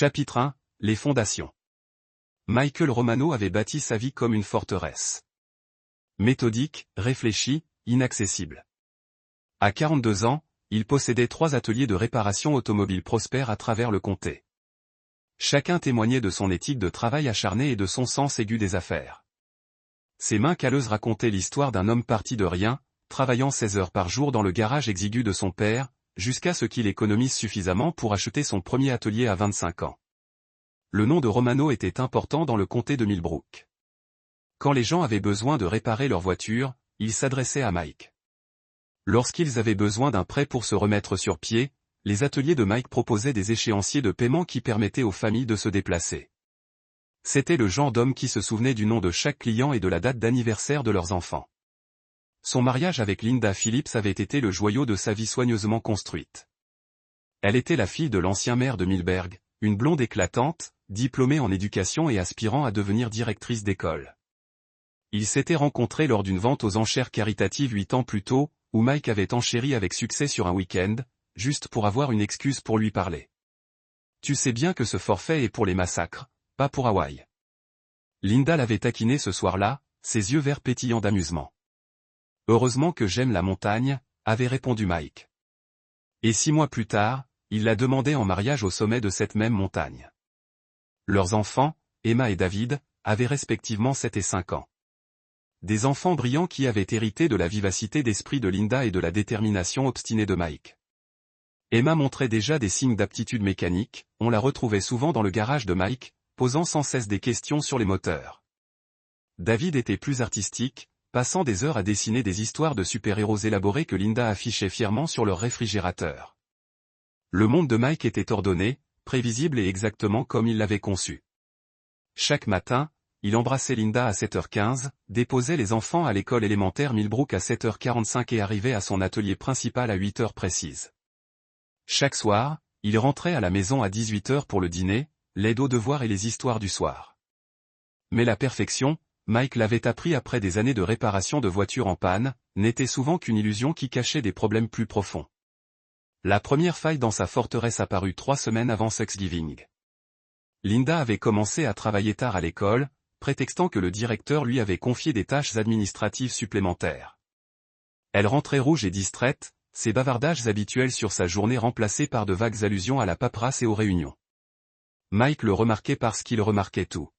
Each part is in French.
Chapitre 1. Les fondations. Michael Romano avait bâti sa vie comme une forteresse. Méthodique, réfléchi, inaccessible. À 42 ans, il possédait 3 ateliers de réparation automobile prospères à travers le comté. Chacun témoignait de son éthique de travail acharné et de son sens aigu des affaires. Ses mains calleuses racontaient l'histoire d'un homme parti de rien, travaillant 16 heures par jour dans le garage exigu de son père, jusqu'à ce qu'il économise suffisamment pour acheter son premier atelier à 25 ans. Le nom de Romano était important dans le comté de Millbrook. Quand les gens avaient besoin de réparer leur voiture, ils s'adressaient à Mike. Lorsqu'ils avaient besoin d'un prêt pour se remettre sur pied, les ateliers de Mike proposaient des échéanciers de paiement qui permettaient aux familles de se déplacer. C'était le genre d'homme qui se souvenait du nom de chaque client et de la date d'anniversaire de leurs enfants. Son mariage avec Linda Phillips avait été le joyau de sa vie soigneusement construite. Elle était la fille de l'ancien maire de Millburg, une blonde éclatante, diplômée en éducation et aspirant à devenir directrice d'école. Ils s'étaient rencontrés lors d'une vente aux enchères caritatives 8 ans plus tôt, où Mike avait enchéri avec succès sur un week-end, juste pour avoir une excuse pour lui parler. Tu sais bien que ce forfait est pour les massacres, pas pour Hawaï. Linda l'avait taquiné ce soir-là, ses yeux verts pétillants d'amusement. Heureusement que j'aime la montagne, avait répondu Mike. Et 6 mois plus tard, il la demandait en mariage au sommet de cette même montagne. Leurs enfants, Emma et David, avaient respectivement 7 et 5 ans. Des enfants brillants qui avaient hérité de la vivacité d'esprit de Linda et de la détermination obstinée de Mike. Emma montrait déjà des signes d'aptitude mécanique, on la retrouvait souvent dans le garage de Mike, posant sans cesse des questions sur les moteurs. David était plus artistique, passant des heures à dessiner des histoires de super-héros élaborés que Linda affichait fièrement sur leur réfrigérateur. Le monde de Mike était ordonné, prévisible et exactement comme il l'avait conçu. Chaque matin, il embrassait Linda à 7h15, déposait les enfants à l'école élémentaire Millbrook à 7h45 et arrivait à son atelier principal à 8h précises. Chaque soir, il rentrait à la maison à 18h pour le dîner, l'aide aux devoirs et les histoires du soir. Mais la perfection, Mike l'avait appris après des années de réparation de voitures en panne, n'était souvent qu'une illusion qui cachait des problèmes plus profonds. La première faille dans sa forteresse apparut 3 semaines avant Thanksgiving. Linda avait commencé à travailler tard à l'école, prétextant que le directeur lui avait confié des tâches administratives supplémentaires. Elle rentrait rouge et distraite, ses bavardages habituels sur sa journée remplacés par de vagues allusions à la paperasse et aux réunions. Mike le remarquait parce qu'il remarquait tout.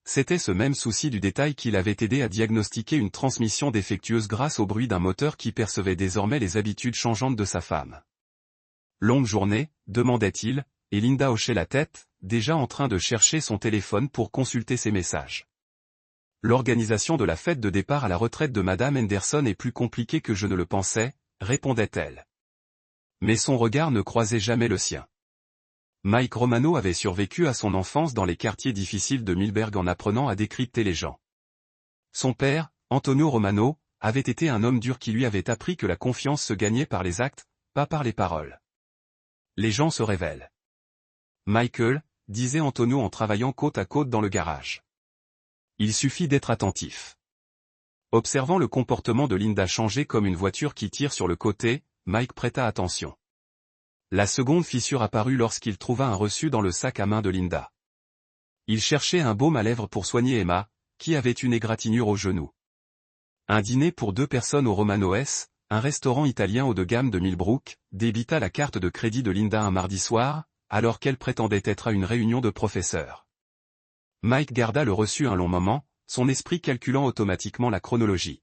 C'était ce même souci du détail qui l'avait aidé à diagnostiquer une transmission défectueuse grâce au bruit d'un moteur qui percevait désormais les habitudes changeantes de sa femme. Longue journée, demandait-il, et Linda hochait la tête, déjà en train de chercher son téléphone pour consulter ses messages. L'organisation de la fête de départ à la retraite de Madame Henderson est plus compliquée que je ne le pensais, répondait-elle. Mais son regard ne croisait jamais le sien. Mike Romano avait survécu à son enfance dans les quartiers difficiles de Millburg en apprenant à décrypter les gens. Son père, Antonio Romano, avait été un homme dur qui lui avait appris que la confiance se gagnait par les actes, pas par les paroles. Les gens se révèlent. Michael, disait Antonio en travaillant côte à côte dans le garage. Il suffit d'être attentif. Observant le comportement de Linda changer comme une voiture qui tire sur le côté, Mike prêta attention. La seconde fissure apparut lorsqu'il trouva un reçu dans le sac à main de Linda. Il cherchait un baume à lèvres pour soigner Emma, qui avait une égratignure au genou. Un dîner pour 2 personnes au Romano S, un restaurant italien haut de gamme de Millbrook, débita la carte de crédit de Linda un mardi soir, alors qu'elle prétendait être à une réunion de professeurs. Mike garda le reçu un long moment, son esprit calculant automatiquement la chronologie.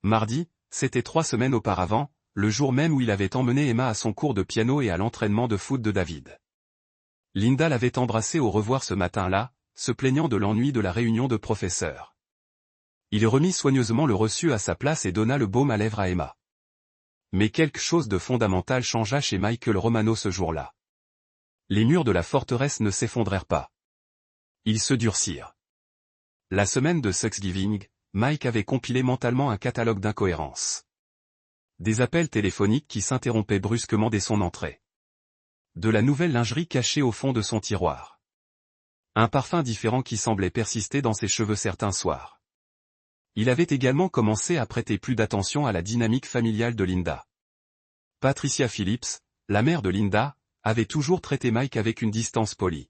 Mardi, c'était 3 semaines auparavant, le jour même où il avait emmené Emma à son cours de piano et à l'entraînement de foot de David. Linda l'avait embrassé au revoir ce matin-là, se plaignant de l'ennui de la réunion de professeurs. Il remit soigneusement le reçu à sa place et donna le baume à lèvres à Emma. Mais quelque chose de fondamental changea chez Michael Romano ce jour-là. Les murs de la forteresse ne s'effondrèrent pas. Ils se durcirent. La semaine de Thanksgiving, Mike avait compilé mentalement un catalogue d'incohérences. Des appels téléphoniques qui s'interrompaient brusquement dès son entrée. De la nouvelle lingerie cachée au fond de son tiroir. Un parfum différent qui semblait persister dans ses cheveux certains soirs. Il avait également commencé à prêter plus d'attention à la dynamique familiale de Linda. Patricia Phillips, la mère de Linda, avait toujours traité Mike avec une distance polie.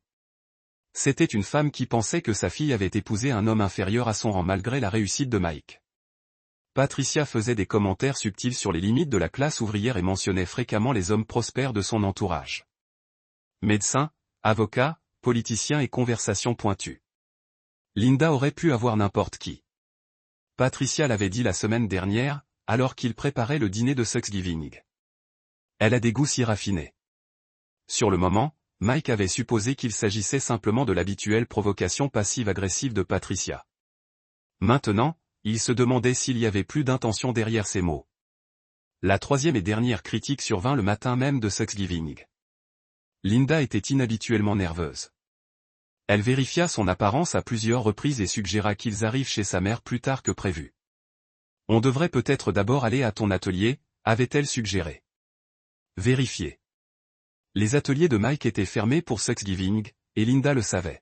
C'était une femme qui pensait que sa fille avait épousé un homme inférieur à son rang malgré la réussite de Mike. Patricia faisait des commentaires subtils sur les limites de la classe ouvrière et mentionnait fréquemment les hommes prospères de son entourage. Médecins, avocats, politiciens et conversations pointues. Linda aurait pu avoir n'importe qui. Patricia l'avait dit la semaine dernière, alors qu'il préparait le dîner de Thanksgiving. Elle a des goûts si raffinés. Sur le moment, Mike avait supposé qu'il s'agissait simplement de l'habituelle provocation passive-agressive de Patricia. Maintenant, il se demandait s'il y avait plus d'intention derrière ces mots. La troisième et dernière critique survint le matin même de Thanksgiving. Linda était inhabituellement nerveuse. Elle vérifia son apparence à plusieurs reprises et suggéra qu'ils arrivent chez sa mère plus tard que prévu. On devrait peut-être d'abord aller à ton atelier, avait-elle suggéré. Vérifier. Les ateliers de Mike étaient fermés pour Thanksgiving, et Linda le savait.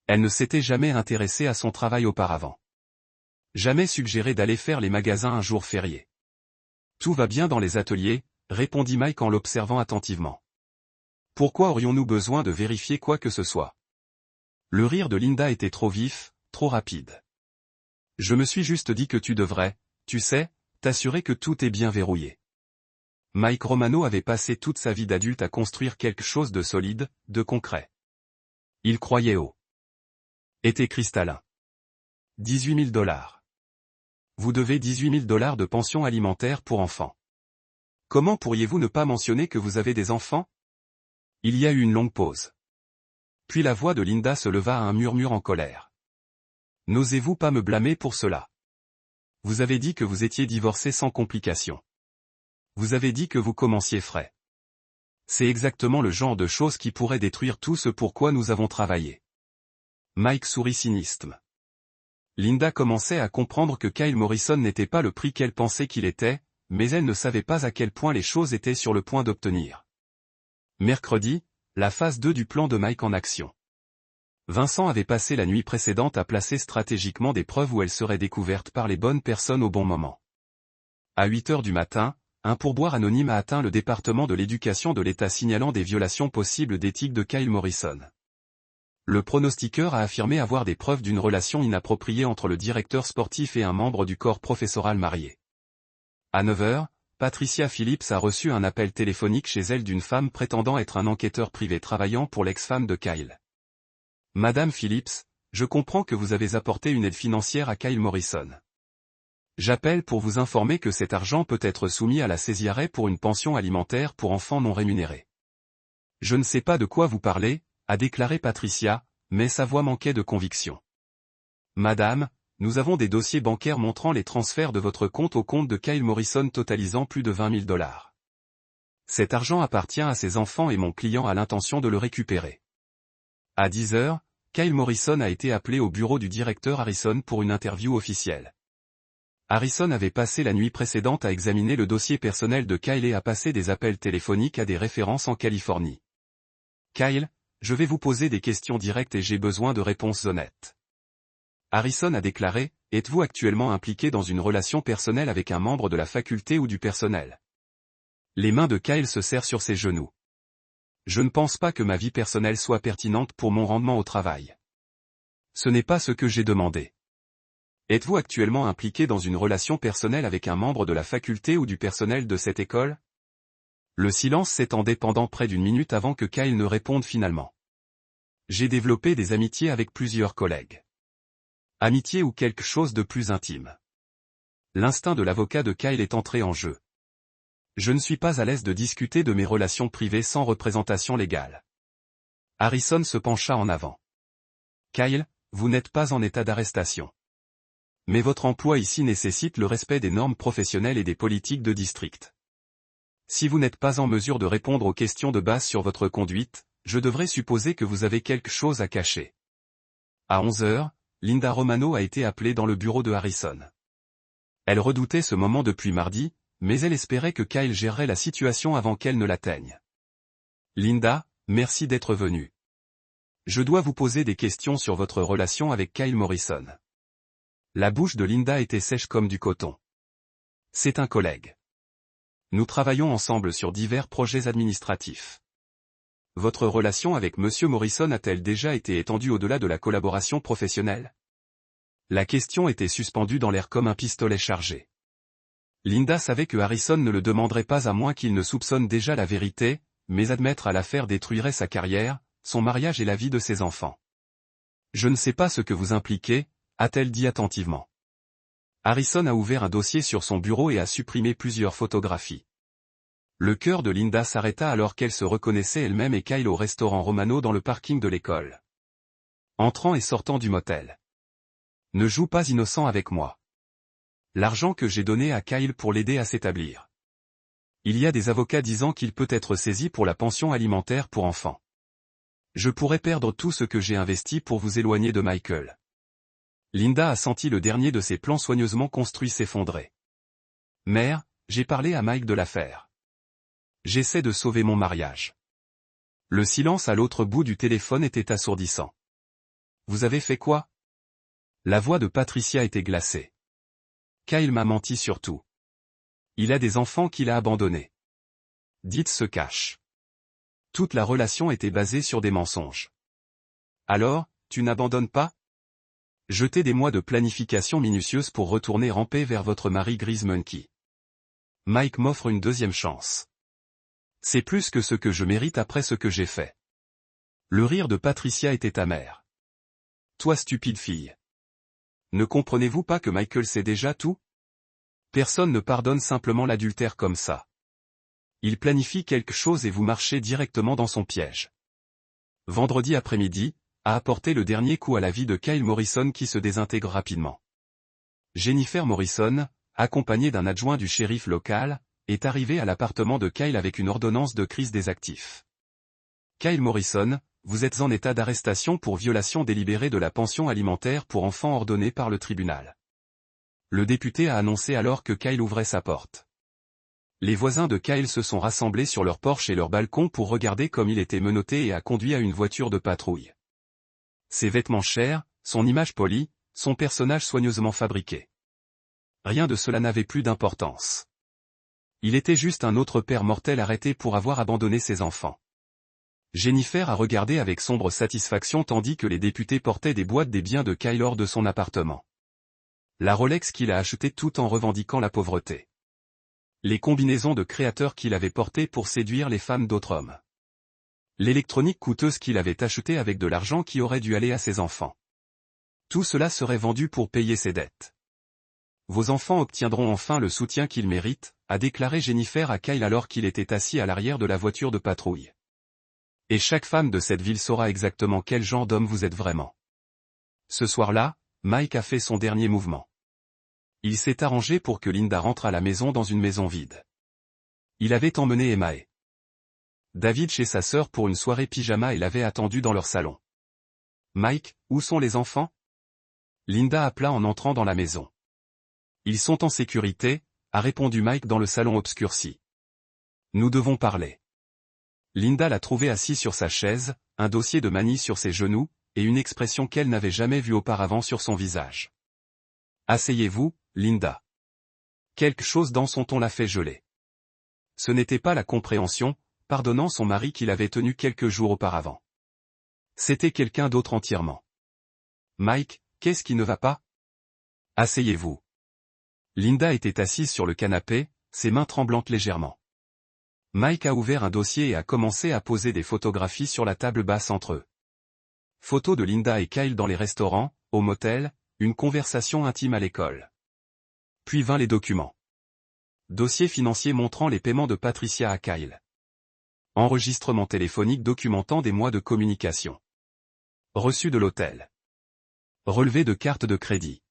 Elle ne s'était jamais intéressée à son travail auparavant. Jamais suggéré d'aller faire les magasins un jour férié. Tout va bien dans les ateliers, répondit Mike en l'observant attentivement. Pourquoi aurions-nous besoin de vérifier quoi que ce soit? Le rire de Linda était trop vif, trop rapide. Je me suis juste dit que tu devrais, tu sais, t'assurer que tout est bien verrouillé. Mike Romano avait passé toute sa vie d'adulte à construire quelque chose de solide, de concret. Il croyait au était cristallin. 18 000 $. Vous devez 18 000 $ de pension alimentaire pour enfants. Comment pourriez-vous ne pas mentionner que vous avez des enfants? Il y a eu une longue pause. Puis la voix de Linda se leva à un murmure en colère. N'osez-vous pas me blâmer pour cela? Vous avez dit que vous étiez divorcé sans complications. Vous avez dit que vous commenciez frais. C'est exactement le genre de choses qui pourrait détruire tout ce pour quoi nous avons travaillé. Mike sourit cynisme. Linda commençait à comprendre que Kyle Morrison n'était pas le prix qu'elle pensait qu'il était, mais elle ne savait pas à quel point les choses étaient sur le point d'obtenir. Mercredi, la phase 2 du plan de Mike en action. Vincent avait passé la nuit précédente à placer stratégiquement des preuves où elles seraient découvertes par les bonnes personnes au bon moment. À 8 heures du matin, un pourboire anonyme a atteint le département de l'éducation de l'État signalant des violations possibles d'éthique de Kyle Morrison. Le pronostiqueur a affirmé avoir des preuves d'une relation inappropriée entre le directeur sportif et un membre du corps professoral marié. À 9 heures, Patricia Phillips a reçu un appel téléphonique chez elle d'une femme prétendant être un enquêteur privé travaillant pour l'ex-femme de Kyle. Madame Phillips, je comprends que vous avez apporté une aide financière à Kyle Morrison. J'appelle pour vous informer que cet argent peut être soumis à la saisie pour une pension alimentaire pour enfants non rémunérés. Je ne sais pas de quoi vous parlez, a déclaré Patricia, mais sa voix manquait de conviction. Madame, nous avons des dossiers bancaires montrant les transferts de votre compte au compte de Kyle Morrison totalisant plus de 20 000 $. Cet argent appartient à ses enfants et mon client a l'intention de le récupérer. À 10 heures, Kyle Morrison a été appelé au bureau du directeur Harrison pour une interview officielle. Harrison avait passé la nuit précédente à examiner le dossier personnel de Kyle et à passer des appels téléphoniques à des références en Californie. Kyle, je vais vous poser des questions directes et j'ai besoin de réponses honnêtes. Harrison a déclaré, êtes-vous actuellement impliqué dans une relation personnelle avec un membre de la faculté ou du personnel? Les mains de Kyle se serrent sur ses genoux. Je ne pense pas que ma vie personnelle soit pertinente pour mon rendement au travail. Ce n'est pas ce que j'ai demandé. Êtes-vous actuellement impliqué dans une relation personnelle avec un membre de la faculté ou du personnel de cette école? Le silence s'étendait pendant près d'une minute avant que Kyle ne réponde finalement. J'ai développé des amitiés avec plusieurs collègues. Amitié ou quelque chose de plus intime. L'instinct de l'avocat de Kyle est entré en jeu. Je ne suis pas à l'aise de discuter de mes relations privées sans représentation légale. Harrison se pencha en avant. Kyle, vous n'êtes pas en état d'arrestation. Mais votre emploi ici nécessite le respect des normes professionnelles et des politiques de district. Si vous n'êtes pas en mesure de répondre aux questions de base sur votre conduite, je devrais supposer que vous avez quelque chose à cacher. À 11 heures, Linda Romano a été appelée dans le bureau de Harrison. Elle redoutait ce moment depuis mardi, mais elle espérait que Kyle gérerait la situation avant qu'elle ne l'atteigne. Linda, merci d'être venue. Je dois vous poser des questions sur votre relation avec Kyle Morrison. La bouche de Linda était sèche comme du coton. C'est un collègue. Nous travaillons ensemble sur divers projets administratifs. Votre relation avec Monsieur Morrison a-t-elle déjà été étendue au-delà de la collaboration professionnelle? La question était suspendue dans l'air comme un pistolet chargé. Linda savait que Harrison ne le demanderait pas à moins qu'il ne soupçonne déjà la vérité, mais admettre à l'affaire détruirait sa carrière, son mariage et la vie de ses enfants. Je ne sais pas ce que vous impliquez, a-t-elle dit attentivement. Harrison a ouvert un dossier sur son bureau et a supprimé plusieurs photographies. Le cœur de Linda s'arrêta alors qu'elle se reconnaissait elle-même et Kyle au restaurant Romano dans le parking de l'école. Entrant et sortant du motel. Ne joue pas innocent avec moi. L'argent que j'ai donné à Kyle pour l'aider à s'établir. Il y a des avocats disant qu'il peut être saisi pour la pension alimentaire pour enfants. Je pourrais perdre tout ce que j'ai investi pour vous éloigner de Michael. Linda a senti le dernier de ses plans soigneusement construits s'effondrer. Mère, j'ai parlé à Mike de l'affaire. J'essaie de sauver mon mariage. Le silence à l'autre bout du téléphone était assourdissant. Vous avez fait quoi? La voix de Patricia était glacée. Kyle m'a menti sur tout. Il a des enfants qu'il a abandonnés. Dites se cache. Toute la relation était basée sur des mensonges. Alors, tu n'abandonnes pas? Jetez des mois de planification minutieuse pour retourner ramper vers votre mari Grease Monkey. Mike m'offre une deuxième chance. C'est plus que ce que je mérite après ce que j'ai fait. Le rire de Patricia était amer. Toi stupide fille. Ne comprenez-vous pas que Michael sait déjà tout? Personne ne pardonne simplement l'adultère comme ça. Il planifie quelque chose et vous marchez directement dans son piège. Vendredi après-midi, a apporté le dernier coup à la vie de Kyle Morrison qui se désintègre rapidement. Jennifer Morrison, accompagnée d'un adjoint du shérif local, est arrivée à l'appartement de Kyle avec une ordonnance de crise des actifs. Kyle Morrison, vous êtes en état d'arrestation pour violation délibérée de la pension alimentaire pour enfants ordonnée par le tribunal. Le député a annoncé alors que Kyle ouvrait sa porte. Les voisins de Kyle se sont rassemblés sur leur porche et leur balcon pour regarder comme il était menotté et a conduit à une voiture de patrouille. Ses vêtements chers, son image polie, son personnage soigneusement fabriqué. Rien de cela n'avait plus d'importance. Il était juste un autre père mortel arrêté pour avoir abandonné ses enfants. Jennifer a regardé avec sombre satisfaction tandis que les députés portaient des boîtes des biens de Kyle hors de son appartement. La Rolex qu'il a achetée tout en revendiquant la pauvreté. Les combinaisons de créateurs qu'il avait portées pour séduire les femmes d'autres hommes. L'électronique coûteuse qu'il avait achetée avec de l'argent qui aurait dû aller à ses enfants. Tout cela serait vendu pour payer ses dettes. Vos enfants obtiendront enfin le soutien qu'ils méritent, a déclaré Jennifer à Kyle alors qu'il était assis à l'arrière de la voiture de patrouille. Et chaque femme de cette ville saura exactement quel genre d'homme vous êtes vraiment. Ce soir-là, Mike a fait son dernier mouvement. Il s'est arrangé pour que Linda rentre à la maison dans une maison vide. Il avait emmené Emma et David chez sa sœur pour une soirée pyjama et l'avait attendu dans leur salon. Mike, où sont les enfants? Linda appela en entrant dans la maison. Ils sont en sécurité, a répondu Mike dans le salon obscurci. Nous devons parler. Linda l'a trouvé assis sur sa chaise, un dossier de manille sur ses genoux, et une expression qu'elle n'avait jamais vue auparavant sur son visage. Asseyez-vous, Linda. Quelque chose dans son ton l'a fait geler. Ce n'était pas la compréhension, pardonnant son mari qui l'avait tenu quelques jours auparavant. C'était quelqu'un d'autre entièrement. Mike, qu'est-ce qui ne va pas? Asseyez-vous. Linda était assise sur le canapé, ses mains tremblantes légèrement. Mike a ouvert un dossier et a commencé à poser des photographies sur la table basse entre eux. Photos de Linda et Kyle dans les restaurants, au motel, une conversation intime à l'école. Puis vint les documents. Dossier financier montrant les paiements de Patricia à Kyle. Enregistrement téléphonique documentant des mois de communication. Reçu de l'hôtel. Relevé de carte de crédit.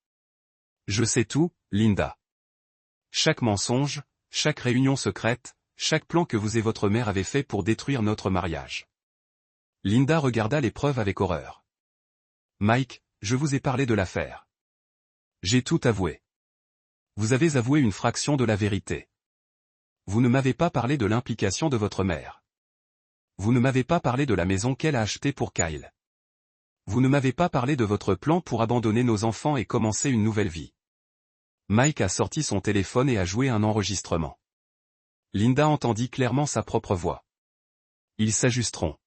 Je sais tout, Linda. Chaque mensonge, chaque réunion secrète, chaque plan que vous et votre mère avez fait pour détruire notre mariage. Linda regarda les preuves avec horreur. Mike, je vous ai parlé de l'affaire. J'ai tout avoué. Vous avez avoué une fraction de la vérité. Vous ne m'avez pas parlé de l'implication de votre mère. Vous ne m'avez pas parlé de la maison qu'elle a achetée pour Kyle. Vous ne m'avez pas parlé de votre plan pour abandonner nos enfants et commencer une nouvelle vie. Mike a sorti son téléphone et a joué un enregistrement. Linda entendit clairement sa propre voix. Ils s'ajusteront.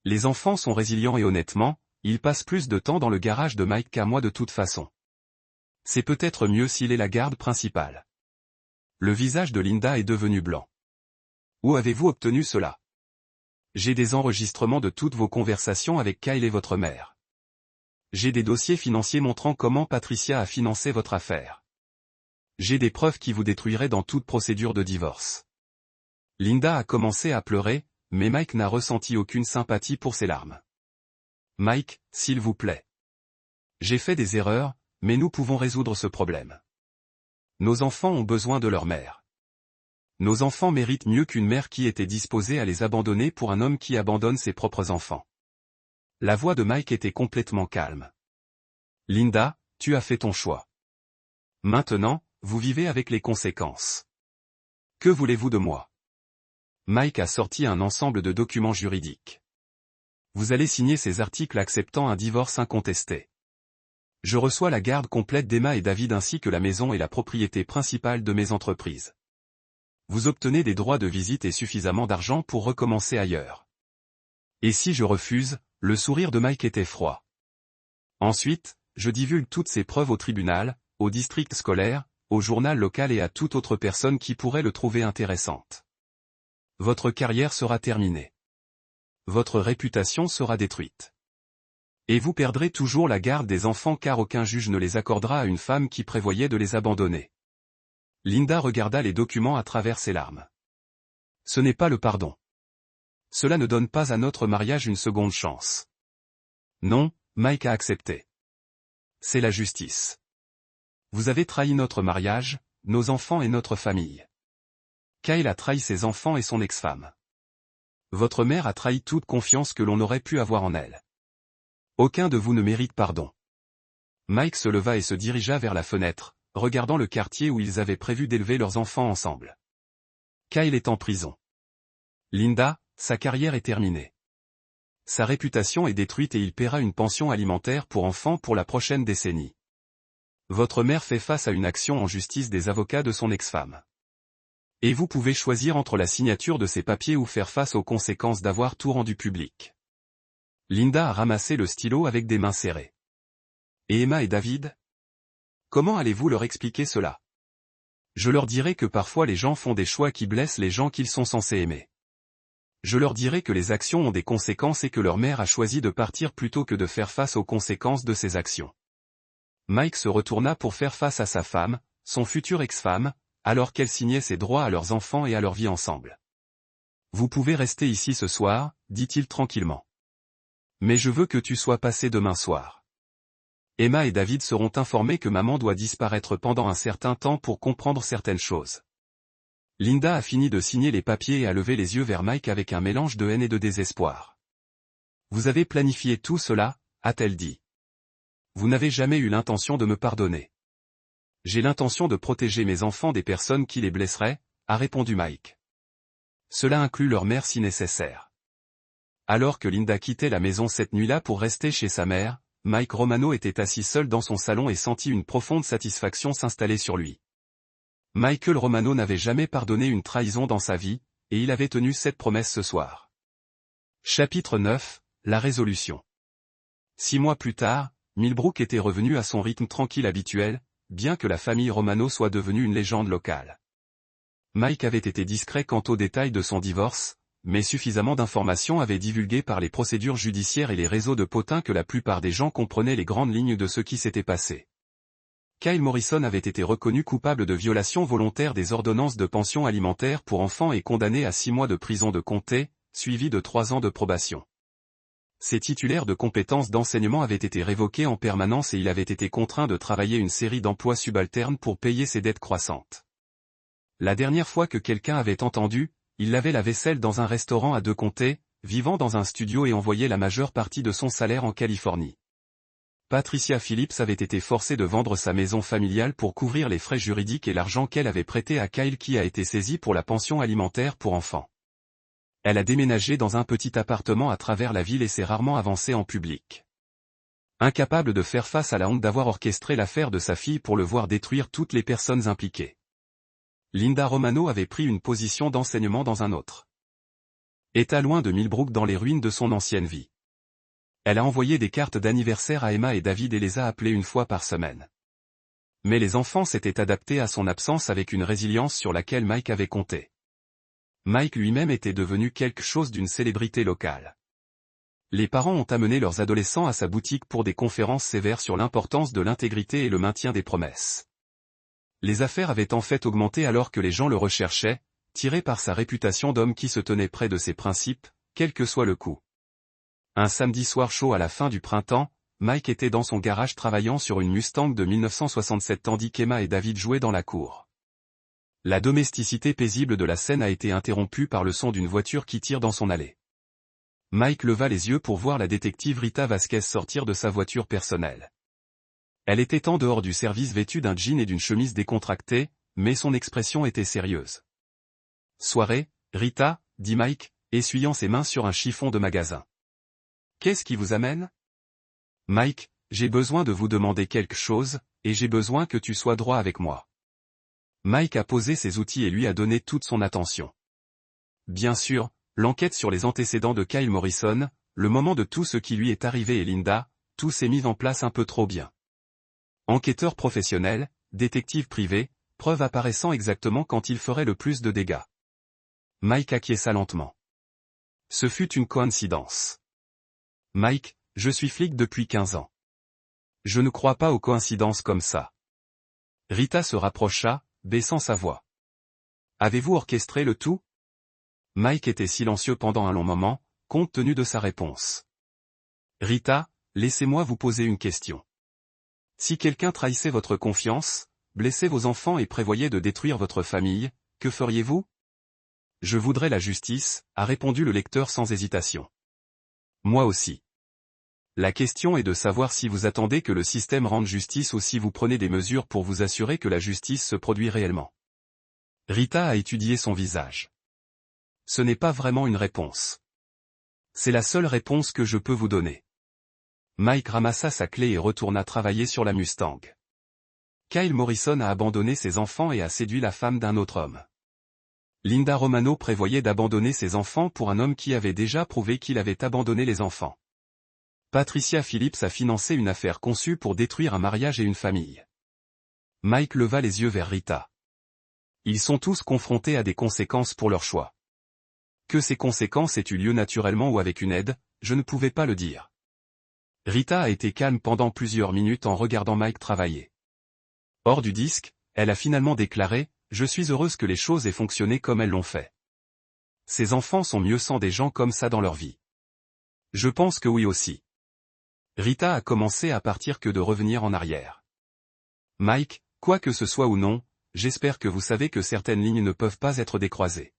Les enfants sont résilients et honnêtement, ils passent plus de temps dans le garage de Mike qu'à moi de toute façon. C'est peut-être mieux s'il est la garde principale. Le visage de Linda est devenu blanc. Où avez-vous obtenu cela? J'ai des enregistrements de toutes vos conversations avec Kyle et votre mère. J'ai des dossiers financiers montrant comment Patricia a financé votre affaire. J'ai des preuves qui vous détruiraient dans toute procédure de divorce. Linda a commencé à pleurer, mais Mike n'a ressenti aucune sympathie pour ses larmes. Mike, s'il vous plaît. J'ai fait des erreurs, mais nous pouvons résoudre ce problème. Nos enfants ont besoin de leur mère. Nos enfants méritent mieux qu'une mère qui était disposée à les abandonner pour un homme qui abandonne ses propres enfants. La voix de Mike était complètement calme. Linda, tu as fait ton choix. Maintenant, vous vivez avec les conséquences. Que voulez-vous de moi? Mike a sorti un ensemble de documents juridiques. Vous allez signer ces articles acceptant un divorce incontesté. Je reçois la garde complète d'Emma et David ainsi que la maison et la propriété principale de mes entreprises. Vous obtenez des droits de visite et suffisamment d'argent pour recommencer ailleurs. Et si je refuse? Le sourire de Mike était froid. Ensuite, je divulgue toutes ces preuves au tribunal, au district scolaire, au journal local et à toute autre personne qui pourrait le trouver intéressante. Votre carrière sera terminée. Votre réputation sera détruite. Et vous perdrez toujours la garde des enfants car aucun juge ne les accordera à une femme qui prévoyait de les abandonner. Linda regarda les documents à travers ses larmes. Ce n'est pas le pardon. Cela ne donne pas à notre mariage une seconde chance. Non, Mike a accepté. C'est la justice. Vous avez trahi notre mariage, nos enfants et notre famille. Kyle a trahi ses enfants et son ex-femme. Votre mère a trahi toute confiance que l'on aurait pu avoir en elle. Aucun de vous ne mérite pardon. Mike se leva et se dirigea vers la fenêtre, regardant le quartier où ils avaient prévu d'élever leurs enfants ensemble. Kyle est en prison. Linda, sa carrière est terminée. Sa réputation est détruite et il paiera une pension alimentaire pour enfants pour la prochaine décennie. Votre mère fait face à une action en justice des avocats de son ex-femme. Et vous pouvez choisir entre la signature de ces papiers ou faire face aux conséquences d'avoir tout rendu public. Linda a ramassé le stylo avec des mains serrées. Et Emma et David? Comment allez-vous leur expliquer cela? Je leur dirai que parfois les gens font des choix qui blessent les gens qu'ils sont censés aimer. Je leur dirai que les actions ont des conséquences et que leur mère a choisi de partir plutôt que de faire face aux conséquences de ses actions. Mike se retourna pour faire face à sa femme, son future ex-femme, alors qu'elle signait ses droits à leurs enfants et à leur vie ensemble. Vous pouvez rester ici ce soir, dit-il tranquillement. Mais je veux que tu sois passé demain soir. Emma et David seront informés que maman doit disparaître pendant un certain temps pour comprendre certaines choses. Linda a fini de signer les papiers et a levé les yeux vers Mike avec un mélange de haine et de désespoir. Vous avez planifié tout cela, a-t-elle dit. Vous n'avez jamais eu l'intention de me pardonner. J'ai l'intention de protéger mes enfants des personnes qui les blesseraient, a répondu Mike. Cela inclut leur mère si nécessaire. Alors que Linda quittait la maison cette nuit-là pour rester chez sa mère, Mike Romano était assis seul dans son salon et sentit une profonde satisfaction s'installer sur lui. Michael Romano n'avait jamais pardonné une trahison dans sa vie, et il avait tenu cette promesse ce soir. Chapitre 9, la résolution. 6 mois plus tard, Millbrook était revenu à son rythme tranquille habituel, bien que la famille Romano soit devenue une légende locale. Mike avait été discret quant aux détails de son divorce, mais suffisamment d'informations avaient divulgué par les procédures judiciaires et les réseaux de potins que la plupart des gens comprenaient les grandes lignes de ce qui s'était passé. Kyle Morrison avait été reconnu coupable de violation volontaire des ordonnances de pension alimentaire pour enfants et condamné à 6 mois de prison de comté, suivi de 3 ans de probation. Ses titulaires de compétences d'enseignement avaient été révoqués en permanence et il avait été contraint de travailler une série d'emplois subalternes pour payer ses dettes croissantes. La dernière fois que quelqu'un avait entendu, il lavait la vaisselle dans un restaurant à 2 comtés, vivant dans un studio et envoyait la majeure partie de son salaire en Californie. Patricia Phillips avait été forcée de vendre sa maison familiale pour couvrir les frais juridiques et l'argent qu'elle avait prêté à Kyle qui a été saisi pour la pension alimentaire pour enfants. Elle a déménagé dans un petit appartement à travers la ville et s'est rarement avancée en public. Incapable de faire face à la honte d'avoir orchestré l'affaire de sa fille pour le voir détruire toutes les personnes impliquées. Linda Romano avait pris une position d'enseignement dans un autre Était loin de Millbrook dans les ruines de son ancienne vie. Elle a envoyé des cartes d'anniversaire à Emma et David et les a appelés une fois par semaine. Mais les enfants s'étaient adaptés à son absence avec une résilience sur laquelle Mike avait compté. Mike lui-même était devenu quelque chose d'une célébrité locale. Les parents ont amené leurs adolescents à sa boutique pour des conférences sévères sur l'importance de l'intégrité et le maintien des promesses. Les affaires avaient en fait augmenté alors que les gens le recherchaient, tirés par sa réputation d'homme qui se tenait près de ses principes, quel que soit le coût. Un samedi soir chaud à la fin du printemps, Mike était dans son garage travaillant sur une Mustang de 1967 tandis qu'Emma et David jouaient dans la cour. La domesticité paisible de la scène a été interrompue par le son d'une voiture qui tire dans son allée. Mike leva les yeux pour voir la détective Rita Vasquez sortir de sa voiture personnelle. Elle était en dehors du service vêtue d'un jean et d'une chemise décontractée, mais son expression était sérieuse. « Soirée, Rita » dit Mike, essuyant ses mains sur un chiffon de magasin. « Qu'est-ce qui vous amène ?»« Mike, j'ai besoin de vous demander quelque chose, et j'ai besoin que tu sois droit avec moi. » Mike a posé ses outils et lui a donné toute son attention. Bien sûr, l'enquête sur les antécédents de Kyle Morrison, le moment de tout ce qui lui est arrivé et Linda, tout s'est mis en place un peu trop bien. Enquêteur professionnel, détective privé, preuve apparaissant exactement quand il ferait le plus de dégâts. Mike acquiesça lentement. Ce fut une coïncidence. Mike, je suis flic depuis 15 ans. Je ne crois pas aux coïncidences comme ça. Rita se rapprocha, baissant sa voix. Avez-vous orchestré le tout? Mike était silencieux pendant un long moment, compte tenu de sa réponse. Rita, laissez-moi vous poser une question. Si quelqu'un trahissait votre confiance, blessait vos enfants et prévoyait de détruire votre famille, que feriez-vous? Je voudrais la justice, a répondu le lecteur sans hésitation. Moi aussi. La question est de savoir si vous attendez que le système rende justice ou si vous prenez des mesures pour vous assurer que la justice se produit réellement. Rita a étudié son visage. Ce n'est pas vraiment une réponse. C'est la seule réponse que je peux vous donner. Mike ramassa sa clé et retourna travailler sur la Mustang. Kyle Morrison a abandonné ses enfants et a séduit la femme d'un autre homme. Linda Romano prévoyait d'abandonner ses enfants pour un homme qui avait déjà prouvé qu'il avait abandonné les enfants. Patricia Phillips a financé une affaire conçue pour détruire un mariage et une famille. Mike leva les yeux vers Rita. Ils sont tous confrontés à des conséquences pour leur choix. Que ces conséquences aient eu lieu naturellement ou avec une aide, je ne pouvais pas le dire. Rita a été calme pendant plusieurs minutes en regardant Mike travailler. Hors du disque, elle a finalement déclaré « Je suis heureuse que les choses aient fonctionné comme elles l'ont fait. Ces enfants sont mieux sans des gens comme ça dans leur vie. » Je pense que oui aussi. Rita a commencé à partir que de revenir en arrière. Mike, quoi que ce soit ou non, j'espère que vous savez que certaines lignes ne peuvent pas être décroisées.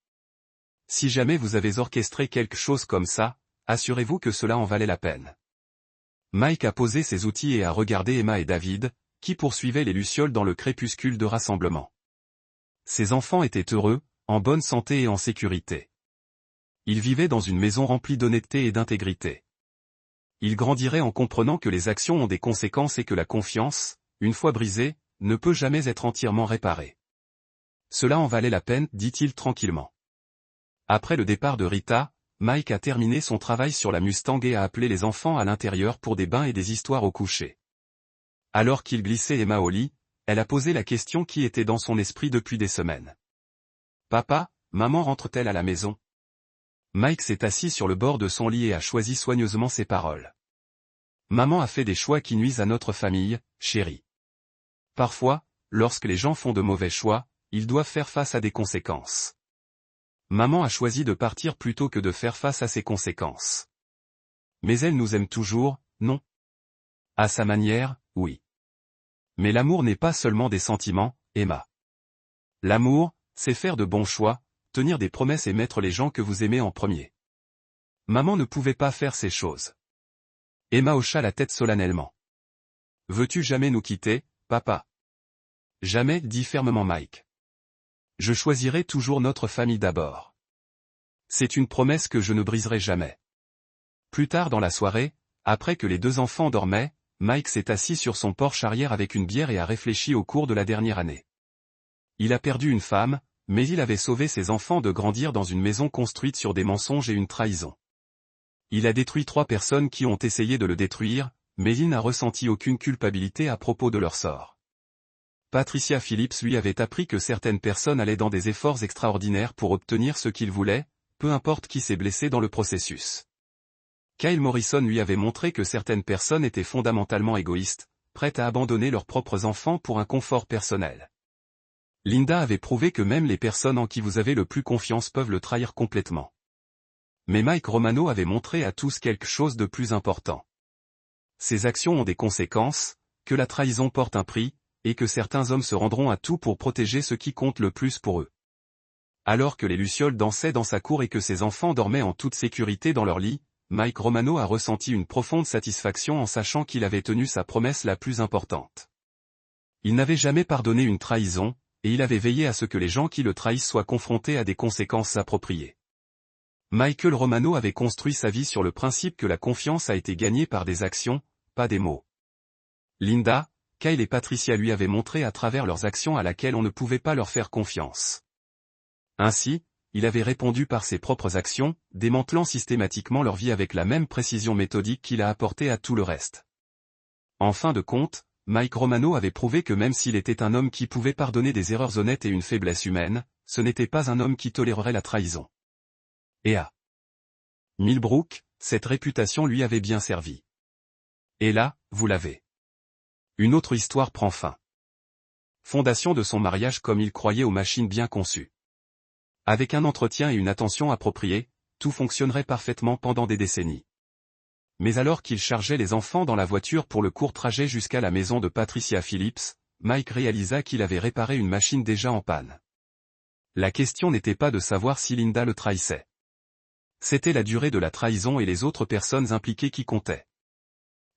Si jamais vous avez orchestré quelque chose comme ça, assurez-vous que cela en valait la peine. Mike a posé ses outils et a regardé Emma et David, qui poursuivaient les lucioles dans le crépuscule de rassemblement. Ses enfants étaient heureux, en bonne santé et en sécurité. Ils vivaient dans une maison remplie d'honnêteté et d'intégrité. Ils grandiraient en comprenant que les actions ont des conséquences et que la confiance, une fois brisée, ne peut jamais être entièrement réparée. Cela en valait la peine, dit-il tranquillement. Après le départ de Rita, Mike a terminé son travail sur la Mustang et a appelé les enfants à l'intérieur pour des bains et des histoires au coucher. Alors qu'il glissait Emma au lit, elle a posé la question qui était dans son esprit depuis des semaines. « Papa, maman rentre-t-elle à la maison ?» Mike s'est assis sur le bord de son lit et a choisi soigneusement ses paroles. « Maman a fait des choix qui nuisent à notre famille, chérie. Parfois, lorsque les gens font de mauvais choix, ils doivent faire face à des conséquences. Maman a choisi de partir plutôt que de faire face à ces conséquences. Mais elle nous aime toujours, non? À sa manière, oui. Mais l'amour n'est pas seulement des sentiments, Emma. L'amour, c'est faire de bons choix, tenir des promesses et mettre les gens que vous aimez en premier. Maman ne pouvait pas faire ces choses. » Emma hocha la tête solennellement. « Veux-tu jamais nous quitter, papa? » « Jamais, dit fermement Mike. Je choisirai toujours notre famille d'abord. C'est une promesse que je ne briserai jamais. » Plus tard dans la soirée, après que les deux enfants dormaient, Mike s'est assis sur son porche arrière avec une bière et a réfléchi au cours de la dernière année. Il a perdu une femme, mais il avait sauvé ses enfants de grandir dans une maison construite sur des mensonges et une trahison. Il a détruit 3 personnes qui ont essayé de le détruire, mais il n'a ressenti aucune culpabilité à propos de leur sort. Patricia Phillips lui avait appris que certaines personnes allaient dans des efforts extraordinaires pour obtenir ce qu'ils voulaient, peu importe qui s'est blessé dans le processus. Kyle Morrison lui avait montré que certaines personnes étaient fondamentalement égoïstes, prêtes à abandonner leurs propres enfants pour un confort personnel. Linda avait prouvé que même les personnes en qui vous avez le plus confiance peuvent le trahir complètement. Mais Mike Romano avait montré à tous quelque chose de plus important. Ces actions ont des conséquences, que la trahison porte un prix, et que certains hommes se rendront à tout pour protéger ce qui compte le plus pour eux. Alors que les lucioles dansaient dans sa cour et que ses enfants dormaient en toute sécurité dans leur lit, Mike Romano a ressenti une profonde satisfaction en sachant qu'il avait tenu sa promesse la plus importante. Il n'avait jamais pardonné une trahison, et il avait veillé à ce que les gens qui le trahissent soient confrontés à des conséquences appropriées. Michael Romano avait construit sa vie sur le principe que la confiance a été gagnée par des actions, pas des mots. Linda, Kyle et Patricia lui avaient montré à travers leurs actions à laquelle on ne pouvait pas leur faire confiance. Ainsi, il avait répondu par ses propres actions, démantelant systématiquement leur vie avec la même précision méthodique qu'il a apportée à tout le reste. En fin de compte, Mike Romano avait prouvé que même s'il était un homme qui pouvait pardonner des erreurs honnêtes et une faiblesse humaine, ce n'était pas un homme qui tolérerait la trahison. Et à Millbrook, cette réputation lui avait bien servi. Et là, vous l'avez. Une autre histoire prend fin. Fondation de son mariage comme il croyait aux machines bien conçues. Avec un entretien et une attention appropriée, tout fonctionnerait parfaitement pendant des décennies. Mais alors qu'il chargeait les enfants dans la voiture pour le court trajet jusqu'à la maison de Patricia Phillips, Mike réalisa qu'il avait réparé une machine déjà en panne. La question n'était pas de savoir si Linda le trahissait. C'était la durée de la trahison et les autres personnes impliquées qui comptaient.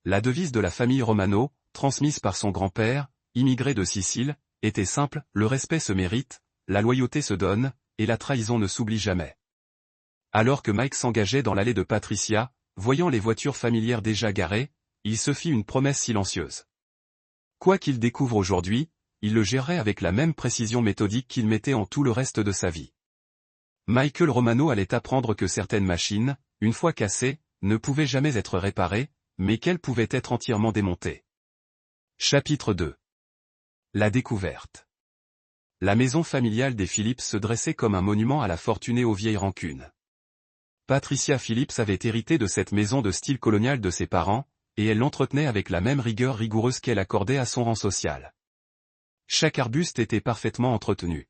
La devise de la famille Romano, transmise par son grand-père, immigré de Sicile, était simple, le respect se mérite, la loyauté se donne, et la trahison ne s'oublie jamais. Alors que Mike s'engageait dans l'allée de Patricia, voyant les voitures familières déjà garées, il se fit une promesse silencieuse. Quoi qu'il découvre aujourd'hui, il le gérerait avec la même précision méthodique qu'il mettait en tout le reste de sa vie. Michael Romano allait apprendre que certaines machines, une fois cassées, ne pouvaient jamais être réparées, mais qu'elles pouvaient être entièrement démontées. Chapitre 2. La découverte. La maison familiale des Phillips se dressait comme un monument à la fortune et aux vieilles rancunes. Patricia Phillips avait hérité de cette maison de style colonial de ses parents, et elle l'entretenait avec la même rigueur rigoureuse qu'elle accordait à son rang social. Chaque arbuste était parfaitement entretenu.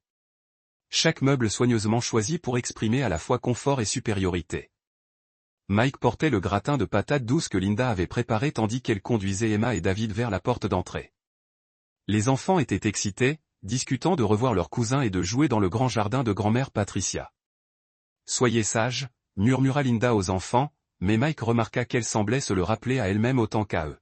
Chaque meuble soigneusement choisi pour exprimer à la fois confort et supériorité. Mike portait le gratin de patates douces que Linda avait préparé tandis qu'elle conduisait Emma et David vers la porte d'entrée. Les enfants étaient excités, discutant de revoir leurs cousins et de jouer dans le grand jardin de grand-mère Patricia. « Soyez sages », murmura Linda aux enfants, mais Mike remarqua qu'elle semblait se le rappeler à elle-même autant qu'à eux.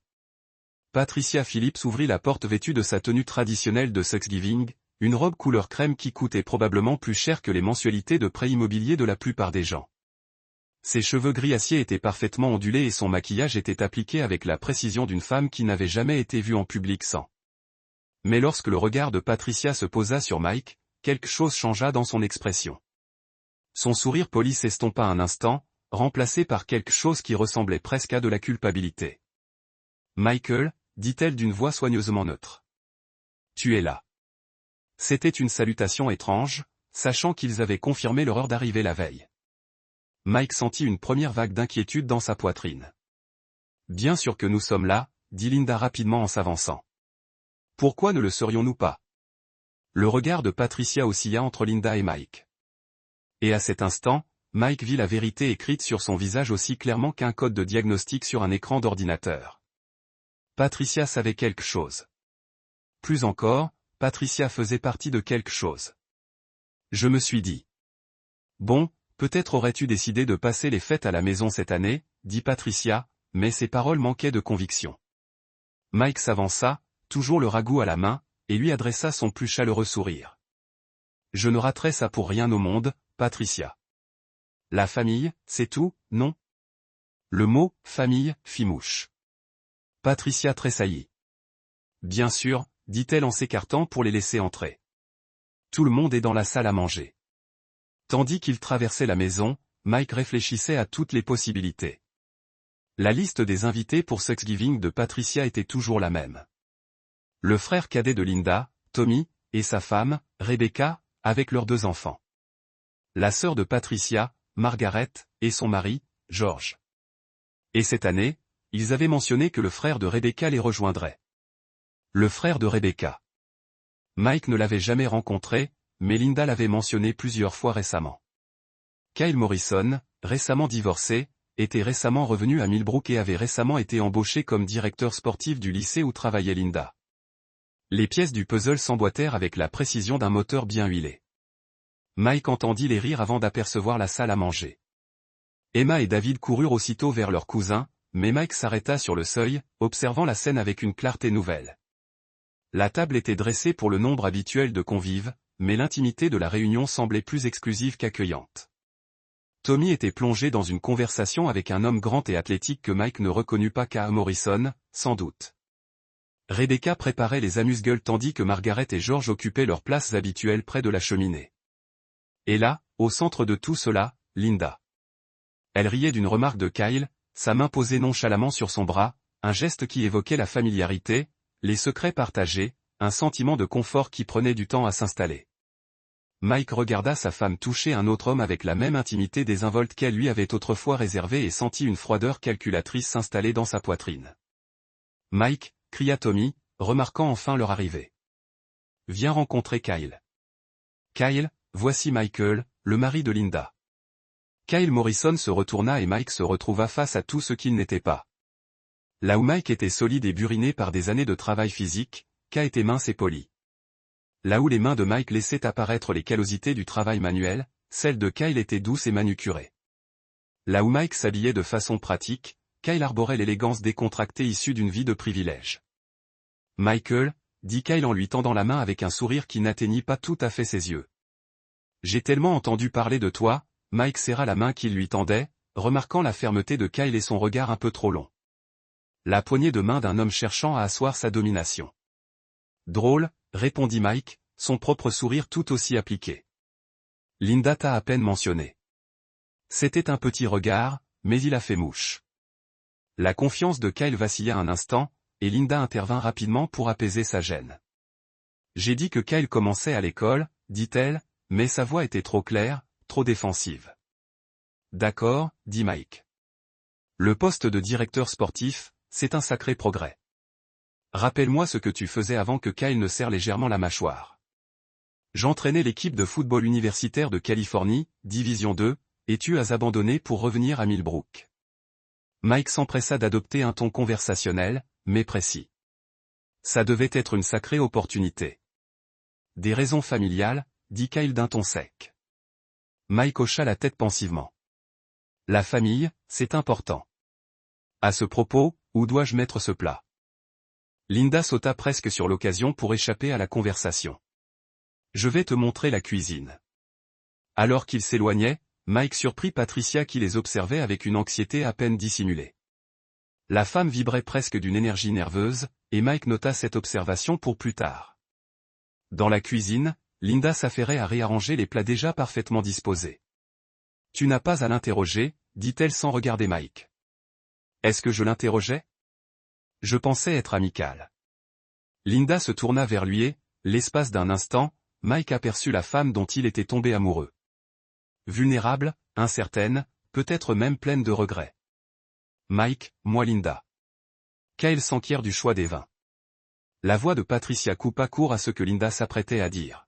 Patricia Phillips ouvrit la porte vêtue de sa tenue traditionnelle de Thanksgiving, une robe couleur crème qui coûtait probablement plus cher que les mensualités de prêt immobilier de la plupart des gens. Ses cheveux gris acier étaient parfaitement ondulés et son maquillage était appliqué avec la précision d'une femme qui n'avait jamais été vue en public sans. Mais lorsque le regard de Patricia se posa sur Mike, quelque chose changea dans son expression. Son sourire poli s'estompa un instant, remplacé par quelque chose qui ressemblait presque à de la culpabilité. « Michael », dit-elle d'une voix soigneusement neutre. « Tu es là. » C'était une salutation étrange, sachant qu'ils avaient confirmé leur heure d'arrivée la veille. Mike sentit une première vague d'inquiétude dans sa poitrine. « Bien sûr que nous sommes là, » dit Linda rapidement en s'avançant. « Pourquoi ne le serions-nous pas ?» Le regard de Patricia oscilla entre Linda et Mike. Et à cet instant, Mike vit la vérité écrite sur son visage aussi clairement qu'un code de diagnostic sur un écran d'ordinateur. Patricia savait quelque chose. Plus encore, Patricia faisait partie de quelque chose. Je me suis dit. Bon, peut-être aurais-tu décidé de passer les fêtes à la maison cette année, dit Patricia, mais ses paroles manquaient de conviction. Mike s'avança, toujours le ragoût à la main, et lui adressa son plus chaleureux sourire. Je ne raterai ça pour rien au monde, Patricia. La famille, c'est tout, non? Le mot « famille » fit mouche. Patricia tressaillit. Bien sûr, dit-elle en s'écartant pour les laisser entrer. Tout le monde est dans la salle à manger. Tandis qu'il traversait la maison, Mike réfléchissait à toutes les possibilités. La liste des invités pour Thanksgiving de Patricia était toujours la même. Le frère cadet de Linda, Tommy, et sa femme, Rebecca, avec leurs 2 enfants. La sœur de Patricia, Margaret, et son mari, George. Et cette année, ils avaient mentionné que le frère de Rebecca les rejoindrait. Le frère de Rebecca. Mike ne l'avait jamais rencontré, mais Linda l'avait mentionné plusieurs fois récemment. Kyle Morrison, récemment divorcé, était récemment revenu à Millbrook et avait récemment été embauché comme directeur sportif du lycée où travaillait Linda. Les pièces du puzzle s'emboîtèrent avec la précision d'un moteur bien huilé. Mike entendit les rires avant d'apercevoir la salle à manger. Emma et David coururent aussitôt vers leur cousin, mais Mike s'arrêta sur le seuil, observant la scène avec une clarté nouvelle. La table était dressée pour le nombre habituel de convives, mais l'intimité de la réunion semblait plus exclusive qu'accueillante. Tommy était plongé dans une conversation avec un homme grand et athlétique que Mike ne reconnut pas qu'à Morrison, sans doute. Rebecca préparait les amuse-gueules tandis que Margaret et George occupaient leurs places habituelles près de la cheminée. Et là, au centre de tout cela, Linda. Elle riait d'une remarque de Kyle, sa main posée nonchalamment sur son bras, un geste qui évoquait la familiarité, les secrets partagés, un sentiment de confort qui prenait du temps à s'installer. Mike regarda sa femme toucher un autre homme avec la même intimité désinvolte qu'elle lui avait autrefois réservée et sentit une froideur calculatrice s'installer dans sa poitrine. « Mike » cria Tommy, remarquant enfin leur arrivée. « Viens rencontrer Kyle. »« Kyle, voici Michael, le mari de Linda. » Kyle Morrison se retourna et Mike se retrouva face à tout ce qu'il n'était pas. Là où Mike était solide et buriné par des années de travail physique, Kyle était mince et poli. Là où les mains de Mike laissaient apparaître les callosités du travail manuel, celles de Kyle étaient douces et manucurées. Là où Mike s'habillait de façon pratique, Kyle arborait l'élégance décontractée issue d'une vie de privilège. « Michael » dit Kyle en lui tendant la main avec un sourire qui n'atteignit pas tout à fait ses yeux. « J'ai tellement entendu parler de toi », Mike serra la main qu'il lui tendait, remarquant la fermeté de Kyle et son regard un peu trop long. La poignée de main d'un homme cherchant à asseoir sa domination. « Drôle », répondit Mike, son propre sourire tout aussi appliqué. Linda t'a à peine mentionné. C'était un petit regard, mais il a fait mouche. La confiance de Kyle vacilla un instant, et Linda intervint rapidement pour apaiser sa gêne. J'ai dit que Kyle commençait à l'école, dit-elle, mais sa voix était trop claire, trop défensive. D'accord, dit Mike. Le poste de directeur sportif, c'est un sacré progrès. Rappelle-moi ce que tu faisais avant que Kyle ne serre légèrement la mâchoire. J'entraînais l'équipe de football universitaire de Californie, Division 2, et tu as abandonné pour revenir à Millbrook. Mike s'empressa d'adopter un ton conversationnel, mais précis. Ça devait être une sacrée opportunité. Des raisons familiales, dit Kyle d'un ton sec. Mike hocha la tête pensivement. La famille, c'est important. À ce propos, où dois-je mettre ce plat? Linda sauta presque sur l'occasion pour échapper à la conversation. Je vais te montrer la cuisine. Alors qu'ils s'éloignaient, Mike surprit Patricia qui les observait avec une anxiété à peine dissimulée. La femme vibrait presque d'une énergie nerveuse, et Mike nota cette observation pour plus tard. Dans la cuisine, Linda s'affairait à réarranger les plats déjà parfaitement disposés. « Tu n'as pas à l'interroger, dit-elle sans regarder Mike. Est-ce que je l'interrogeais? Je pensais être amicale. Linda se tourna vers lui et, l'espace d'un instant, Mike aperçut la femme dont il était tombé amoureux. Vulnérable, incertaine, peut-être même pleine de regrets. Mike, moi Linda. Kyle s'enquiert du choix des vins. La voix de Patricia coupa court à ce que Linda s'apprêtait à dire.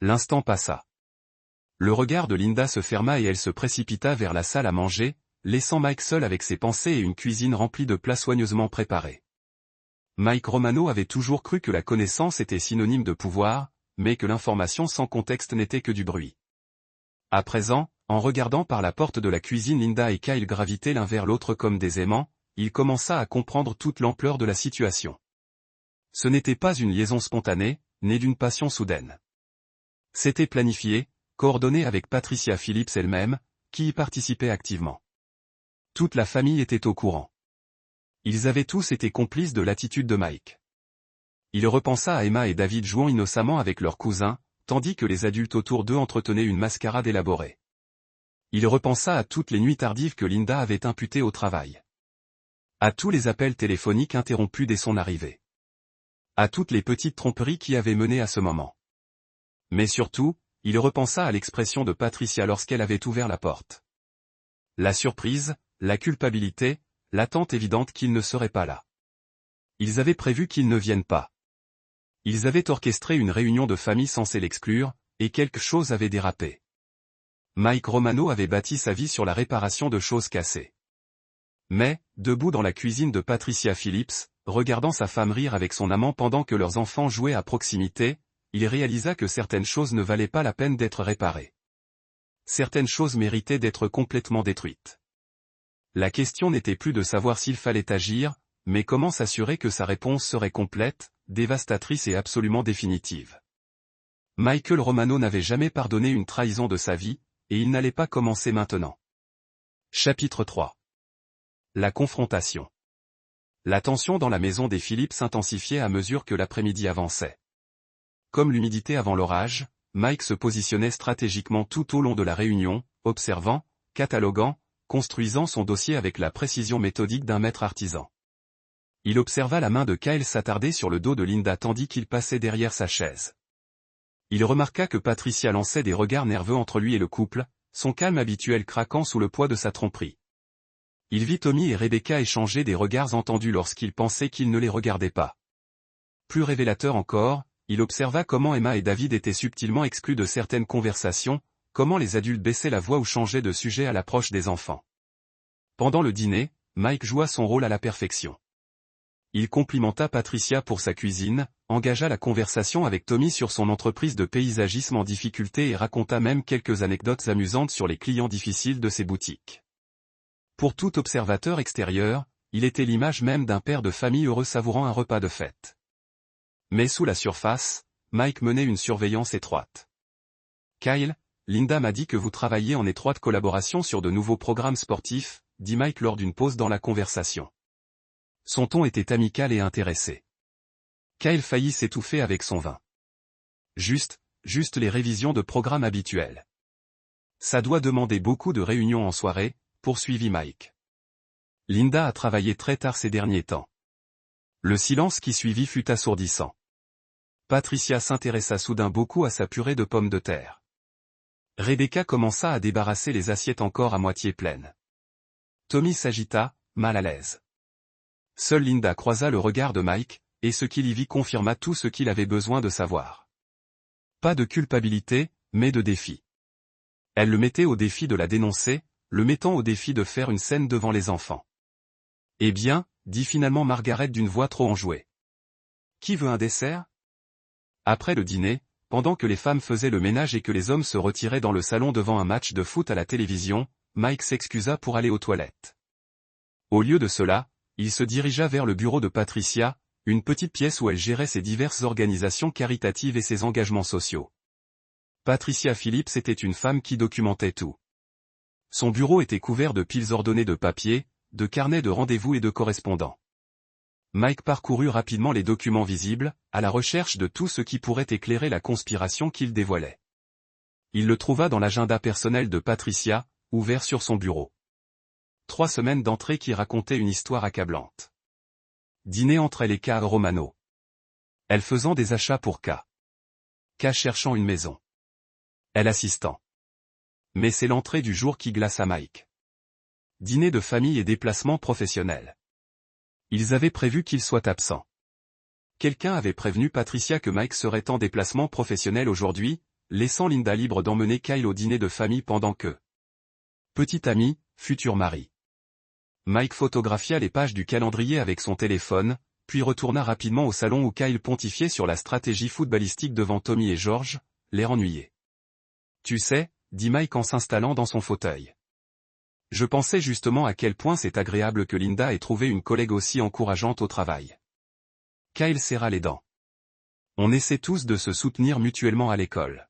L'instant passa. Le regard de Linda se ferma et elle se précipita vers la salle à manger, laissant Mike seul avec ses pensées et une cuisine remplie de plats soigneusement préparés. Mike Romano avait toujours cru que la connaissance était synonyme de pouvoir, mais que l'information sans contexte n'était que du bruit. À présent, en regardant par la porte de la cuisine Linda et Kyle gravitaient l'un vers l'autre comme des aimants, il commença à comprendre toute l'ampleur de la situation. Ce n'était pas une liaison spontanée, née d'une passion soudaine. C'était planifié, coordonné avec Patricia Phillips elle-même, qui y participait activement. Toute la famille était au courant. Ils avaient tous été complices de l'attitude de Mike. Il repensa à Emma et David jouant innocemment avec leur cousin, tandis que les adultes autour d'eux entretenaient une mascarade élaborée. Il repensa à toutes les nuits tardives que Linda avait imputées au travail. À tous les appels téléphoniques interrompus dès son arrivée. À toutes les petites tromperies qui avaient mené à ce moment. Mais surtout, il repensa à l'expression de Patricia lorsqu'elle avait ouvert la porte. La surprise, la culpabilité, l'attente évidente qu'il ne serait pas là. Ils avaient prévu qu'il ne vienne pas. Ils avaient orchestré une réunion de famille censée l'exclure, et quelque chose avait dérapé. Mike Romano avait bâti sa vie sur la réparation de choses cassées. Mais, debout dans la cuisine de Patricia Phillips, regardant sa femme rire avec son amant pendant que leurs enfants jouaient à proximité, il réalisa que certaines choses ne valaient pas la peine d'être réparées. Certaines choses méritaient d'être complètement détruites. La question n'était plus de savoir s'il fallait agir, mais comment s'assurer que sa réponse serait complète, dévastatrice et absolument définitive. Michael Romano n'avait jamais pardonné une trahison de sa vie, et il n'allait pas commencer maintenant. Chapitre 3. La confrontation. La tension dans la maison des Phillips s'intensifiait à mesure que l'après-midi avançait. Comme l'humidité avant l'orage, Mike se positionnait stratégiquement tout au long de la réunion, observant, cataloguant, construisant son dossier avec la précision méthodique d'un maître artisan. Il observa la main de Kyle s'attarder sur le dos de Linda tandis qu'il passait derrière sa chaise. Il remarqua que Patricia lançait des regards nerveux entre lui et le couple, son calme habituel craquant sous le poids de sa tromperie. Il vit Tommy et Rebecca échanger des regards entendus lorsqu'il pensait qu'ils ne les regardaient pas. Plus révélateur encore, il observa comment Emma et David étaient subtilement exclus de certaines conversations, comment les adultes baissaient la voix ou changeaient de sujet à l'approche des enfants. Pendant le dîner, Mike joua son rôle à la perfection. Il complimenta Patricia pour sa cuisine, engagea la conversation avec Tommy sur son entreprise de paysagisme en difficulté et raconta même quelques anecdotes amusantes sur les clients difficiles de ses boutiques. Pour tout observateur extérieur, il était l'image même d'un père de famille heureux savourant un repas de fête. Mais sous la surface, Mike menait une surveillance étroite. « Kyle, Linda m'a dit que vous travailliez en étroite collaboration sur de nouveaux programmes sportifs, » dit Mike lors d'une pause dans la conversation. Son ton était amical et intéressé. Kyle faillit s'étouffer avec son vin. Juste les révisions de programme habituelles. Ça doit demander beaucoup de réunions en soirée, poursuivit Mike. Linda a travaillé très tard ces derniers temps. Le silence qui suivit fut assourdissant. Patricia s'intéressa soudain beaucoup à sa purée de pommes de terre. Rebecca commença à débarrasser les assiettes encore à moitié pleines. Tommy s'agita, mal à l'aise. Seule Linda croisa le regard de Mike, et ce qu'il y vit confirma tout ce qu'il avait besoin de savoir. Pas de culpabilité, mais de défi. Elle le mettait au défi de la dénoncer, le mettant au défi de faire une scène devant les enfants. Eh bien, dit finalement Margaret d'une voix trop enjouée. Qui veut un dessert? Après le dîner, pendant que les femmes faisaient le ménage et que les hommes se retiraient dans le salon devant un match de foot à la télévision, Mike s'excusa pour aller aux toilettes. Au lieu de cela, il se dirigea vers le bureau de Patricia, une petite pièce où elle gérait ses diverses organisations caritatives et ses engagements sociaux. Patricia Phillips était une femme qui documentait tout. Son bureau était couvert de piles ordonnées de papier, de carnets de rendez-vous et de correspondants. Mike parcourut rapidement les documents visibles, à la recherche de tout ce qui pourrait éclairer la conspiration qu'il dévoilait. Il le trouva dans l'agenda personnel de Patricia, ouvert sur son bureau. 3 semaines d'entrée qui racontaient une histoire accablante. Dîner entre elle et K. Romano. Elle faisant des achats pour K. K cherchant une maison. Elle assistant. Mais c'est l'entrée du jour qui glaça Mike. Dîner de famille et déplacement professionnel. Ils avaient prévu qu'il soit absent. Quelqu'un avait prévenu Patricia que Mike serait en déplacement professionnel aujourd'hui, laissant Linda libre d'emmener Kyle au dîner de famille pendant que petit ami, futur mari. Mike photographia les pages du calendrier avec son téléphone, puis retourna rapidement au salon où Kyle pontifiait sur la stratégie footballistique devant Tommy et George, l'air ennuyé. Tu sais, dit Mike en s'installant dans son fauteuil. Je pensais justement à quel point c'est agréable que Linda ait trouvé une collègue aussi encourageante au travail. Kyle serra les dents. On essaie tous de se soutenir mutuellement à l'école.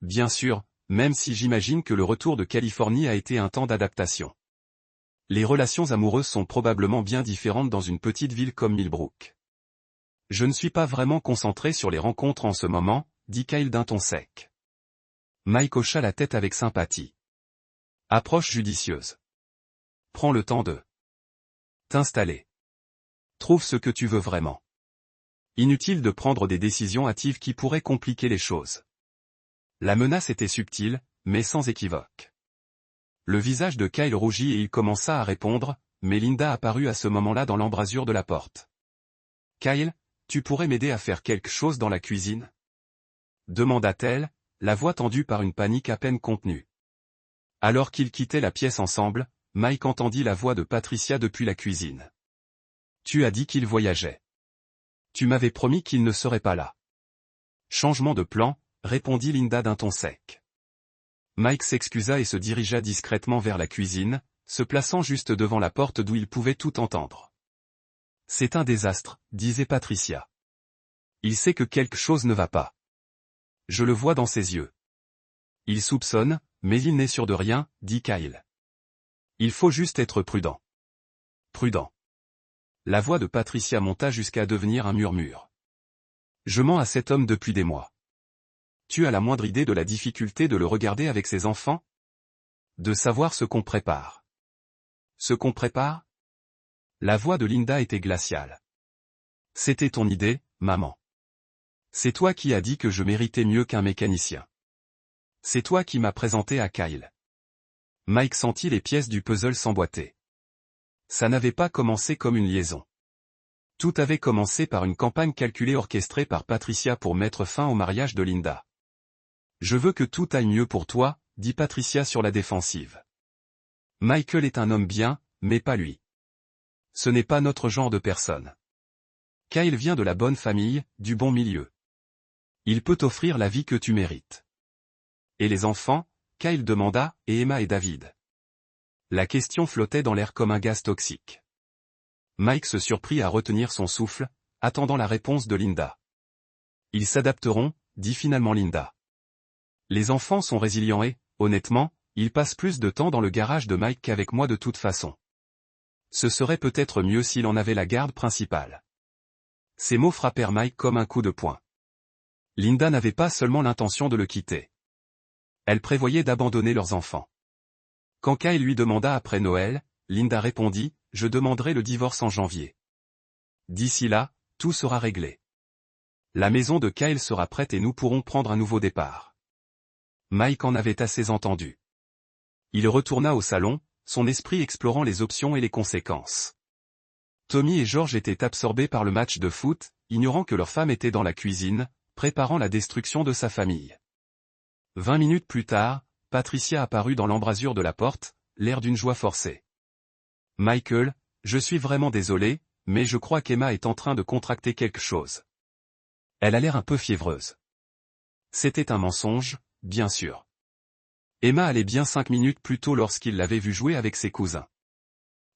Bien sûr, même si j'imagine que le retour de Californie a été un temps d'adaptation. Les relations amoureuses sont probablement bien différentes dans une petite ville comme Millbrook. Je ne suis pas vraiment concentré sur les rencontres en ce moment, dit Kyle d'un ton sec. Mike hocha la tête avec sympathie. Approche judicieuse. Prends le temps de t'installer. Trouve ce que tu veux vraiment. Inutile de prendre des décisions hâtives qui pourraient compliquer les choses. La menace était subtile, mais sans équivoque. Le visage de Kyle rougit et il commença à répondre, mais Linda apparut à ce moment-là dans l'embrasure de la porte. « Kyle, tu pourrais m'aider à faire quelque chose dans la cuisine ?» demanda-t-elle, la voix tendue par une panique à peine contenue. Alors qu'ils quittaient la pièce ensemble, Mike entendit la voix de Patricia depuis la cuisine. « Tu as dit qu'il voyageait. Tu m'avais promis qu'il ne serait pas là. » Changement de plan, répondit Linda d'un ton sec. Mike s'excusa et se dirigea discrètement vers la cuisine, se plaçant juste devant la porte d'où il pouvait tout entendre. « C'est un désastre, disait Patricia. Il sait que quelque chose ne va pas. Je le vois dans ses yeux. Il soupçonne, mais il n'est sûr de rien, dit Kyle. Il faut juste être prudent. Prudent. La voix de Patricia monta jusqu'à devenir un murmure. Je mens à cet homme depuis des mois. Tu as la moindre idée de la difficulté de le regarder avec ses enfants? De savoir ce qu'on prépare. Ce qu'on prépare? La voix de Linda était glaciale. C'était ton idée, maman. C'est toi qui as dit que je méritais mieux qu'un mécanicien. C'est toi qui m'as présenté à Kyle. Mike sentit les pièces du puzzle s'emboîter. Ça n'avait pas commencé comme une liaison. Tout avait commencé par une campagne calculée orchestrée par Patricia pour mettre fin au mariage de Linda. Je veux que tout aille mieux pour toi, dit Patricia sur la défensive. Michael est un homme bien, mais pas lui. Ce n'est pas notre genre de personne. Kyle vient de la bonne famille, du bon milieu. Il peut t'offrir la vie que tu mérites. Et les enfants? Kyle demanda, et Emma et David. La question flottait dans l'air comme un gaz toxique. Mike se surprit à retenir son souffle, attendant la réponse de Linda. Ils s'adapteront, dit finalement Linda. Les enfants sont résilients et, honnêtement, ils passent plus de temps dans le garage de Mike qu'avec moi de toute façon. Ce serait peut-être mieux s'il en avait la garde principale. Ces mots frappèrent Mike comme un coup de poing. Linda n'avait pas seulement l'intention de le quitter. Elle prévoyait d'abandonner leurs enfants. Quand Kyle lui demanda après Noël, Linda répondit, « Je demanderai le divorce en janvier. D'ici là, tout sera réglé. La maison de Kyle sera prête et nous pourrons prendre un nouveau départ. » Mike en avait assez entendu. Il retourna au salon, son esprit explorant les options et les conséquences. Tommy et George étaient absorbés par le match de foot, ignorant que leur femme était dans la cuisine, préparant la destruction de sa famille. 20 minutes plus tard, Patricia apparut dans l'embrasure de la porte, l'air d'une joie forcée. « Michael, je suis vraiment désolé, mais je crois qu'Emma est en train de contracter quelque chose. Elle a l'air un peu fiévreuse. » C'était un mensonge, bien sûr. Emma allait bien 5 minutes plus tôt lorsqu'il l'avait vue jouer avec ses cousins.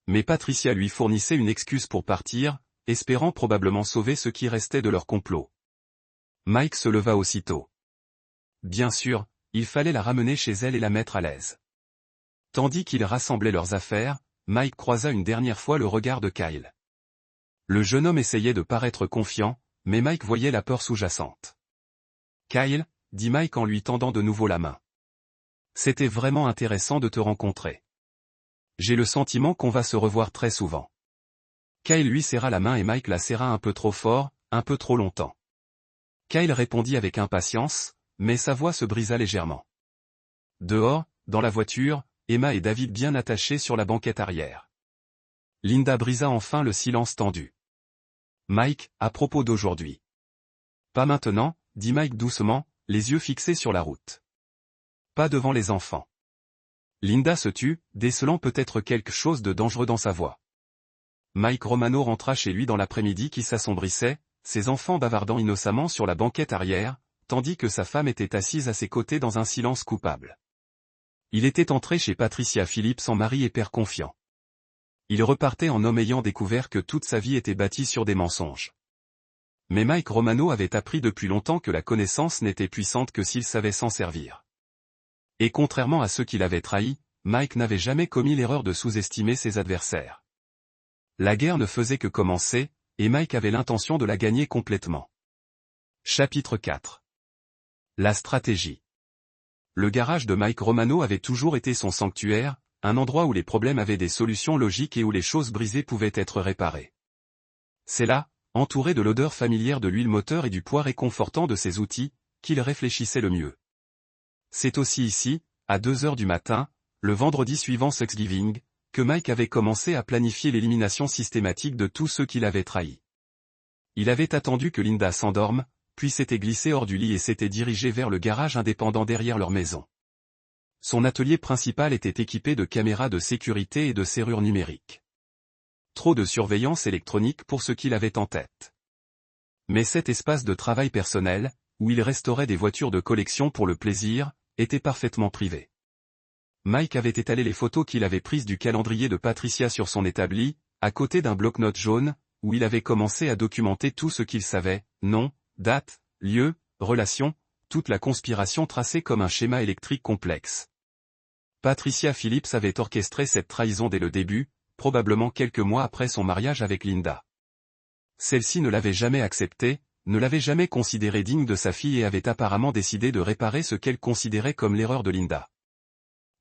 Mais Patricia lui fournissait une excuse pour partir, espérant probablement sauver ce qui restait de leur complot. Mike se leva aussitôt. Bien sûr, il fallait la ramener chez elle et la mettre à l'aise. Tandis qu'ils rassemblaient leurs affaires, Mike croisa une dernière fois le regard de Kyle. Le jeune homme essayait de paraître confiant, mais Mike voyait la peur sous-jacente. « Kyle, » dit Mike en lui tendant de nouveau la main. « C'était vraiment intéressant de te rencontrer. J'ai le sentiment qu'on va se revoir très souvent. » Kyle lui serra la main et Mike la serra un peu trop fort, un peu trop longtemps. Kyle répondit avec impatience, mais sa voix se brisa légèrement. Dehors, dans la voiture, Emma et David bien attachés sur la banquette arrière. Linda brisa enfin le silence tendu. « Mike, à propos d'aujourd'hui. »« Pas maintenant, » dit Mike doucement, les yeux fixés sur la route. « Pas devant les enfants. » Linda se tut, décelant peut-être quelque chose de dangereux dans sa voix. Mike Romano rentra chez lui dans l'après-midi qui s'assombrissait, ses enfants bavardant innocemment sur la banquette arrière, tandis que sa femme était assise à ses côtés dans un silence coupable. Il était entré chez Patricia Phillips en mari et père confiant. Il repartait en homme ayant découvert que toute sa vie était bâtie sur des mensonges. Mais Mike Romano avait appris depuis longtemps que la connaissance n'était puissante que s'il savait s'en servir. Et contrairement à ceux qui l'avaient trahi, Mike n'avait jamais commis l'erreur de sous-estimer ses adversaires. La guerre ne faisait que commencer, et Mike avait l'intention de la gagner complètement. Chapitre 4. La stratégie. Le garage de Mike Romano avait toujours été son sanctuaire, un endroit où les problèmes avaient des solutions logiques et où les choses brisées pouvaient être réparées. C'est là, entouré de l'odeur familière de l'huile moteur et du poids réconfortant de ses outils, qu'il réfléchissait le mieux. C'est aussi ici, à 2 heures du matin, le vendredi suivant Thanksgiving, que Mike avait commencé à planifier l'élimination systématique de tous ceux qui l'avaient trahi. Il avait attendu que Linda s'endorme, puis s'était glissé hors du lit et s'était dirigé vers le garage indépendant derrière leur maison. Son atelier principal était équipé de caméras de sécurité et de serrures numériques. Trop de surveillance électronique pour ce qu'il avait en tête. Mais cet espace de travail personnel, où il restaurait des voitures de collection pour le plaisir, était parfaitement privé. Mike avait étalé les photos qu'il avait prises du calendrier de Patricia sur son établi, à côté d'un bloc-notes jaune, où il avait commencé à documenter tout ce qu'il savait, nom, date, lieu, relation, toute la conspiration tracée comme un schéma électrique complexe. Patricia Phillips avait orchestré cette trahison dès le début, probablement quelques mois après son mariage avec Linda. Celle-ci ne l'avait jamais accepté, ne l'avait jamais considéré digne de sa fille et avait apparemment décidé de réparer ce qu'elle considérait comme l'erreur de Linda.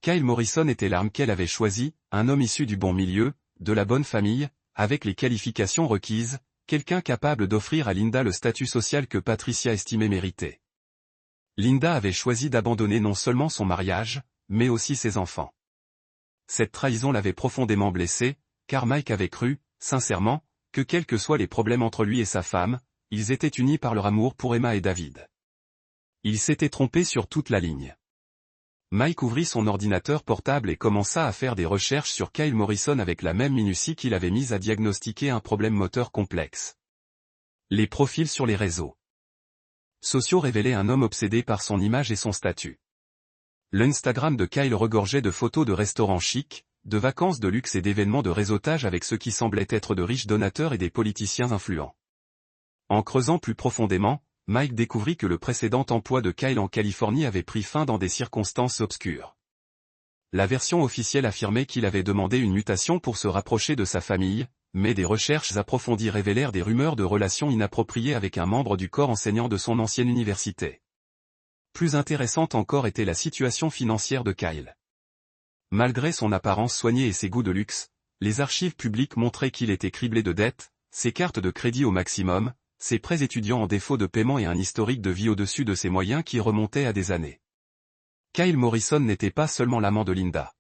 Kyle Morrison était l'arme qu'elle avait choisie, un homme issu du bon milieu, de la bonne famille, avec les qualifications requises, quelqu'un capable d'offrir à Linda le statut social que Patricia estimait mériter. Linda avait choisi d'abandonner non seulement son mariage, mais aussi ses enfants. Cette trahison l'avait profondément blessé, car Mike avait cru, sincèrement, que quels que soient les problèmes entre lui et sa femme, ils étaient unis par leur amour pour Emma et David. Il s'était trompé sur toute la ligne. Mike ouvrit son ordinateur portable et commença à faire des recherches sur Kyle Morrison avec la même minutie qu'il avait mise à diagnostiquer un problème moteur complexe. Les profils sur les réseaux sociaux révélaient un homme obsédé par son image et son statut. L'Instagram de Kyle regorgeait de photos de restaurants chics, de vacances de luxe et d'événements de réseautage avec ceux qui semblaient être de riches donateurs et des politiciens influents. En creusant plus profondément, Mike découvrit que le précédent emploi de Kyle en Californie avait pris fin dans des circonstances obscures. La version officielle affirmait qu'il avait demandé une mutation pour se rapprocher de sa famille, mais des recherches approfondies révélèrent des rumeurs de relations inappropriées avec un membre du corps enseignant de son ancienne université. Plus intéressante encore était la situation financière de Kyle. Malgré son apparence soignée et ses goûts de luxe, les archives publiques montraient qu'il était criblé de dettes, ses cartes de crédit au maximum, ses prêts étudiants en défaut de paiement et un historique de vie au-dessus de ses moyens qui remontait à des années. Kyle Morrison n'était pas seulement l'amant de Linda.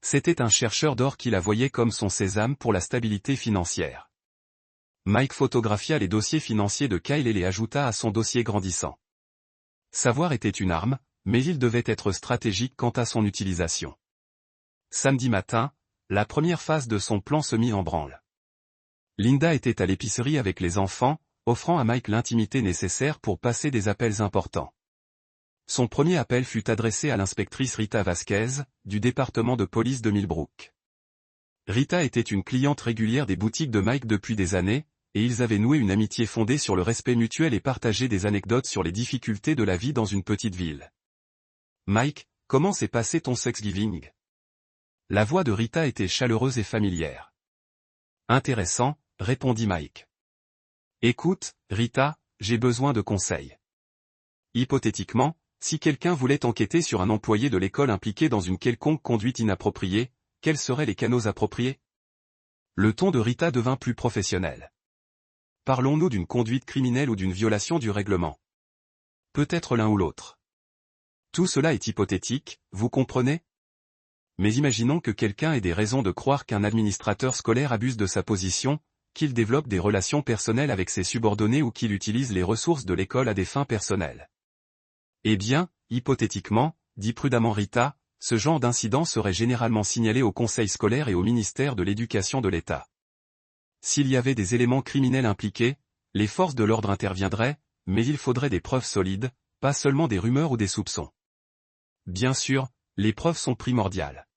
C'était un chercheur d'or qui la voyait comme son sésame pour la stabilité financière. Mike photographia les dossiers financiers de Kyle et les ajouta à son dossier grandissant. Savoir était une arme, mais il devait être stratégique quant à son utilisation. Samedi matin, la première phase de son plan se mit en branle. Linda était à l'épicerie avec les enfants, offrant à Mike l'intimité nécessaire pour passer des appels importants. Son premier appel fut adressé à l'inspectrice Rita Vasquez, du département de police de Millbrook. Rita était une cliente régulière des boutiques de Mike depuis des années, et ils avaient noué une amitié fondée sur le respect mutuel et partagé des anecdotes sur les difficultés de la vie dans une petite ville. « Mike, comment s'est passé ton Thanksgiving ?» La voix de Rita était chaleureuse et familière. « Intéressant, » répondit Mike. « Écoute, Rita, j'ai besoin de conseils. Hypothétiquement, si quelqu'un voulait enquêter sur un employé de l'école impliqué dans une quelconque conduite inappropriée, quels seraient les canaux appropriés ? » Le ton de Rita devint plus professionnel. « Parlons-nous d'une conduite criminelle ou d'une violation du règlement ? Peut-être l'un ou l'autre. Tout cela est hypothétique, vous comprenez ? Mais imaginons que quelqu'un ait des raisons de croire qu'un administrateur scolaire abuse de sa position, qu'il développe des relations personnelles avec ses subordonnés ou qu'il utilise les ressources de l'école à des fins personnelles. Eh bien, hypothétiquement, dit prudemment Rita, ce genre d'incident serait généralement signalé au conseil scolaire et au ministère de l'Éducation de l'État. S'il y avait des éléments criminels impliqués, les forces de l'ordre interviendraient, mais il faudrait des preuves solides, pas seulement des rumeurs ou des soupçons. Bien sûr, les preuves sont primordiales.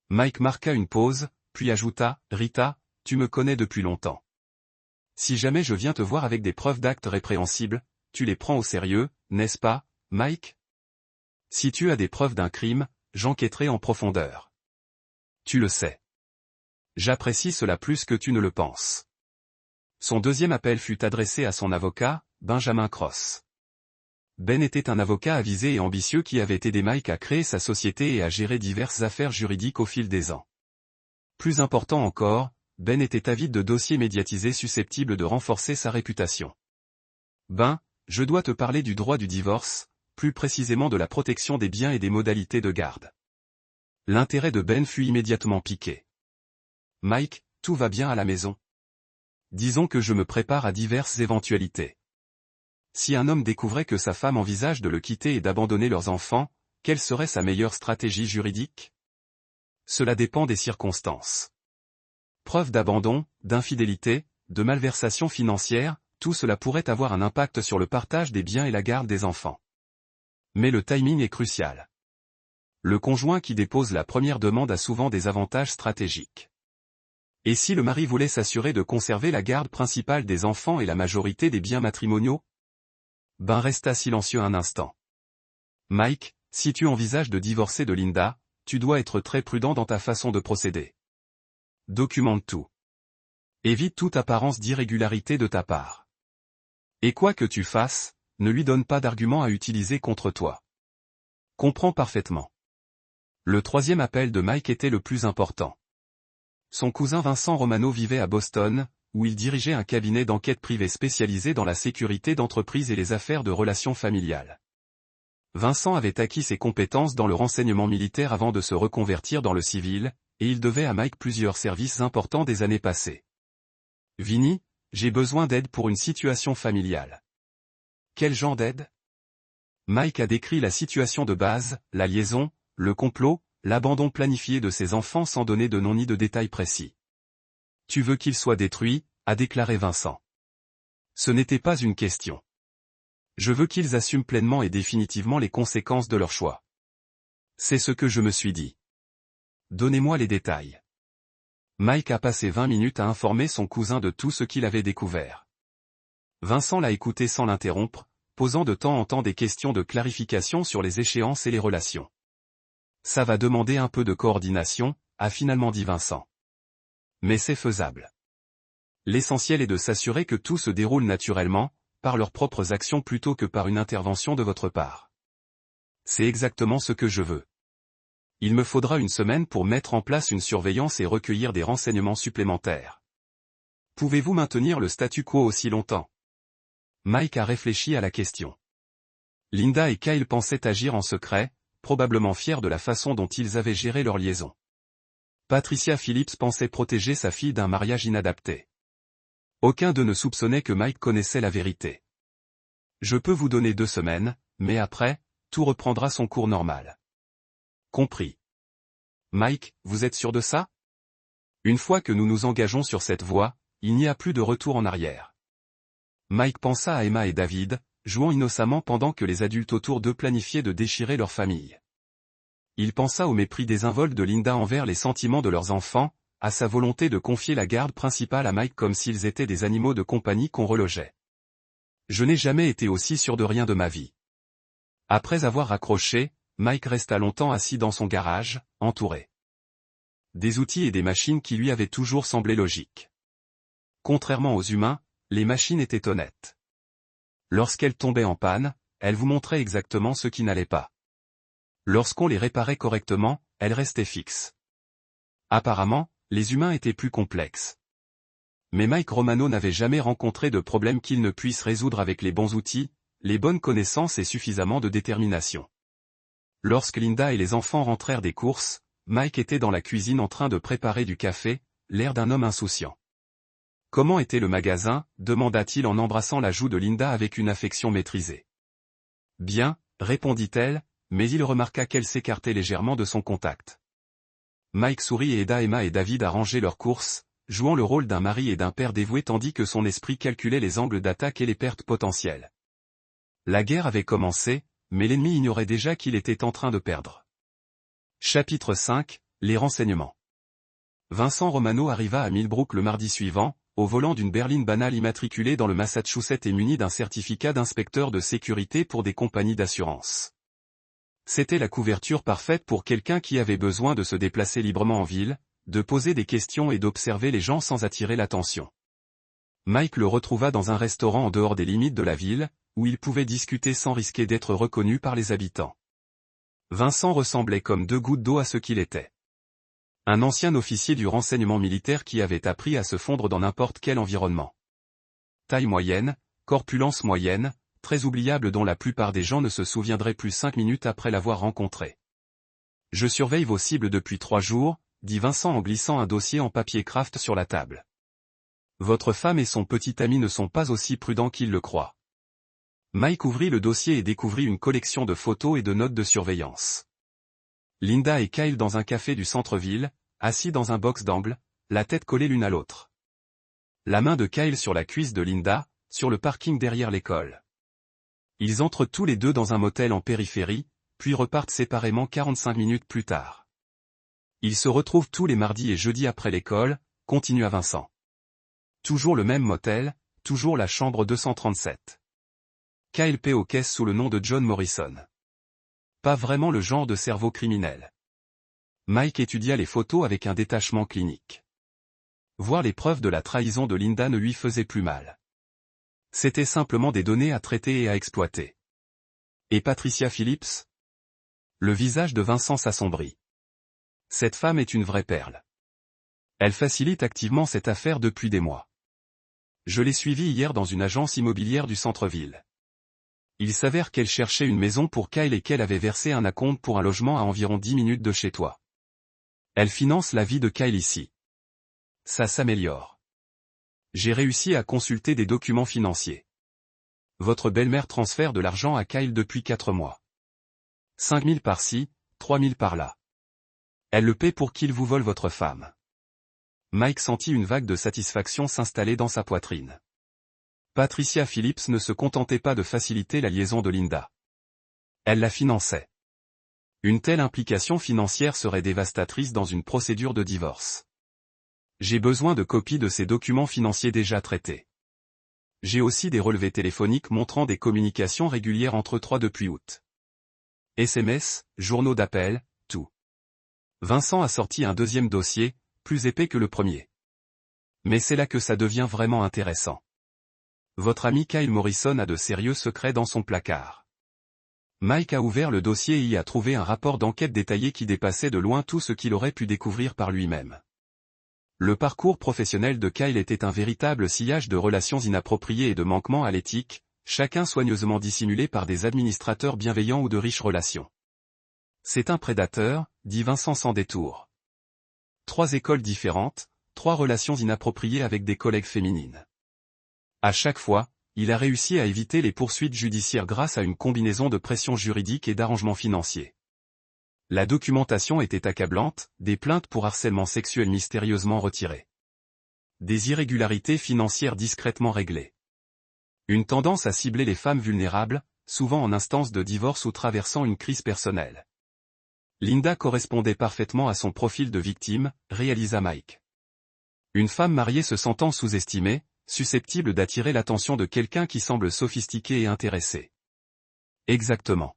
Mike marqua une pause, puis ajouta, « Rita, tu me connais depuis longtemps. Si jamais je viens te voir avec des preuves d'actes répréhensibles, tu les prends au sérieux, n'est-ce pas, Mike ? Si tu as des preuves d'un crime, j'enquêterai en profondeur. Tu le sais. J'apprécie cela plus que tu ne le penses. » Son deuxième appel fut adressé à son avocat, Benjamin Cross. Ben était un avocat avisé et ambitieux qui avait aidé Mike à créer sa société et à gérer diverses affaires juridiques au fil des ans. Plus important encore, Ben était avide de dossiers médiatisés susceptibles de renforcer sa réputation. Ben, je dois te parler du droit du divorce, plus précisément de la protection des biens et des modalités de garde. L'intérêt de Ben fut immédiatement piqué. Mike, tout va bien à la maison. Disons que je me prépare à diverses éventualités. Si un homme découvrait que sa femme envisage de le quitter et d'abandonner leurs enfants, quelle serait sa meilleure stratégie juridique? Cela dépend des circonstances. Preuve d'abandon, d'infidélité, de malversation financière, tout cela pourrait avoir un impact sur le partage des biens et la garde des enfants. Mais le timing est crucial. Le conjoint qui dépose la première demande a souvent des avantages stratégiques. Et si le mari voulait s'assurer de conserver la garde principale des enfants et la majorité des biens matrimoniaux? Ben resta silencieux un instant. Mike, si tu envisages de divorcer de Linda, tu dois être très prudent dans ta façon de procéder. Documente tout. Évite toute apparence d'irrégularité de ta part. Et quoi que tu fasses, ne lui donne pas d'arguments à utiliser contre toi. Comprends parfaitement. Le troisième appel de Mike était le plus important. Son cousin Vincent Romano vivait à Boston, où il dirigeait un cabinet d'enquête privé spécialisé dans la sécurité d'entreprise et les affaires de relations familiales. Vincent avait acquis ses compétences dans le renseignement militaire avant de se reconvertir dans le civil, et il devait à Mike plusieurs services importants des années passées. Vinny, j'ai besoin d'aide pour une situation familiale. Quel genre d'aide? Mike a décrit la situation de base, la liaison, le complot, l'abandon planifié de ses enfants sans donner de nom ni de détails précis. Tu veux qu'ils soient détruits, a déclaré Vincent. Ce n'était pas une question. Je veux qu'ils assument pleinement et définitivement les conséquences de leur choix. C'est ce que je me suis dit. Donnez-moi les détails. Mike a passé 20 minutes à informer son cousin de tout ce qu'il avait découvert. Vincent l'a écouté sans l'interrompre, posant de temps en temps des questions de clarification sur les échéances et les relations. Ça va demander un peu de coordination, a finalement dit Vincent. Mais c'est faisable. L'essentiel est de s'assurer que tout se déroule naturellement, par leurs propres actions plutôt que par une intervention de votre part. C'est exactement ce que je veux. Il me faudra une semaine pour mettre en place une surveillance et recueillir des renseignements supplémentaires. Pouvez-vous maintenir le statu quo aussi longtemps? Mike a réfléchi à la question. Linda et Kyle pensaient agir en secret, probablement fiers de la façon dont ils avaient géré leur liaison. Patricia Phillips pensait protéger sa fille d'un mariage inadapté. Aucun d'eux ne soupçonnait que Mike connaissait la vérité. Je peux vous donner 2 semaines, mais après, tout reprendra son cours normal. Compris. Mike, vous êtes sûr de ça? Une fois que nous nous engageons sur cette voie, il n'y a plus de retour en arrière. Mike pensa à Emma et David, jouant innocemment pendant que les adultes autour d'eux planifiaient de déchirer leur famille. Il pensa au mépris désinvolte de Linda envers les sentiments de leurs enfants, à sa volonté de confier la garde principale à Mike comme s'ils étaient des animaux de compagnie qu'on relogeait. Je n'ai jamais été aussi sûr de rien de ma vie. Après avoir raccroché, Mike resta longtemps assis dans son garage, entouré des outils et des machines qui lui avaient toujours semblé logiques. Contrairement aux humains, les machines étaient honnêtes. Lorsqu'elles tombaient en panne, elles vous montraient exactement ce qui n'allait pas. Lorsqu'on les réparait correctement, elles restaient fixes. Apparemment, les humains étaient plus complexes. Mais Mike Romano n'avait jamais rencontré de problème qu'il ne puisse résoudre avec les bons outils, les bonnes connaissances et suffisamment de détermination. Lorsque Linda et les enfants rentrèrent des courses, Mike était dans la cuisine en train de préparer du café, l'air d'un homme insouciant. « Comment était le magasin » demanda-t-il en embrassant la joue de Linda avec une affection maîtrisée. « Bien » répondit-elle, mais il remarqua qu'elle s'écartait légèrement de son contact. Mike sourit et aida Emma et David à ranger leurs courses, jouant le rôle d'un mari et d'un père dévoué tandis que son esprit calculait les angles d'attaque et les pertes potentielles. La guerre avait commencé, mais l'ennemi ignorait déjà qu'il était en train de perdre. Chapitre 5, les renseignements. Vincent Romano arriva à Millbrook le mardi suivant, au volant d'une berline banale immatriculée dans le Massachusetts et muni d'un certificat d'inspecteur de sécurité pour des compagnies d'assurance. C'était la couverture parfaite pour quelqu'un qui avait besoin de se déplacer librement en ville, de poser des questions et d'observer les gens sans attirer l'attention. Mike le retrouva dans un restaurant en dehors des limites de la ville, où ils pouvaient discuter sans risquer d'être reconnus par les habitants. Vincent ressemblait comme deux gouttes d'eau à ce qu'il était. Un ancien officier du renseignement militaire qui avait appris à se fondre dans n'importe quel environnement. Taille moyenne, corpulence moyenne, très oubliable dont la plupart des gens ne se souviendraient plus 5 minutes après l'avoir rencontré. « Je surveille vos cibles depuis 3 jours, dit Vincent en glissant un dossier en papier craft sur la table. Votre femme et son petit ami ne sont pas aussi prudents qu'ils le croient. Mike ouvrit le dossier et découvrit une collection de photos et de notes de surveillance. Linda et Kyle dans un café du centre-ville, assis dans un box d'angle, la tête collée l'une à l'autre. La main de Kyle sur la cuisse de Linda, sur le parking derrière l'école. Ils entrent tous les deux dans un motel en périphérie, puis repartent séparément 45 minutes plus tard. Ils se retrouvent tous les mardis et jeudis après l'école, continua Vincent. Toujours le même motel, toujours la chambre 237. Kyle paie aux caisses sous le nom de John Morrison. Pas vraiment le genre de cerveau criminel. Mike étudia les photos avec un détachement clinique. Voir les preuves de la trahison de Linda ne lui faisait plus mal. C'était simplement des données à traiter et à exploiter. Et Patricia Phillips? Le visage de Vincent s'assombrit. Cette femme est une vraie perle. Elle facilite activement cette affaire depuis des mois. Je l'ai suivie hier dans une agence immobilière du centre-ville. Il s'avère qu'elle cherchait une maison pour Kyle et qu'elle avait versé un acompte pour un logement à environ 10 minutes de chez toi. Elle finance la vie de Kyle ici. Ça s'améliore. J'ai réussi à consulter des documents financiers. Votre belle-mère transfère de l'argent à Kyle depuis 4 mois. 5 000 par-ci, 3 000 par-là. Elle le paie pour qu'il vous vole votre femme. Mike sentit une vague de satisfaction s'installer dans sa poitrine. Patricia Phillips ne se contentait pas de faciliter la liaison de Linda. Elle la finançait. Une telle implication financière serait dévastatrice dans une procédure de divorce. J'ai besoin de copies de ces documents financiers déjà traités. J'ai aussi des relevés téléphoniques montrant des communications régulières entre 3 depuis août. SMS, journaux d'appel, tout. Vincent a sorti un deuxième dossier, plus épais que le premier. Mais c'est là que ça devient vraiment intéressant. Votre ami Kyle Morrison a de sérieux secrets dans son placard. Mike a ouvert le dossier et y a trouvé un rapport d'enquête détaillé qui dépassait de loin tout ce qu'il aurait pu découvrir par lui-même. Le parcours professionnel de Kyle était un véritable sillage de relations inappropriées et de manquements à l'éthique, chacun soigneusement dissimulé par des administrateurs bienveillants ou de riches relations. C'est un prédateur, dit Vincent sans détour. 3 écoles différentes, 3 relations inappropriées avec des collègues féminines. À chaque fois, il a réussi à éviter les poursuites judiciaires grâce à une combinaison de pression juridique et d'arrangements financiers. La documentation était accablante, des plaintes pour harcèlement sexuel mystérieusement retirées. Des irrégularités financières discrètement réglées. Une tendance à cibler les femmes vulnérables, souvent en instance de divorce ou traversant une crise personnelle. Linda correspondait parfaitement à son profil de victime, réalisa Mike. Une femme mariée se sentant sous-estimée, susceptible d'attirer l'attention de quelqu'un qui semble sophistiqué et intéressé. Exactement.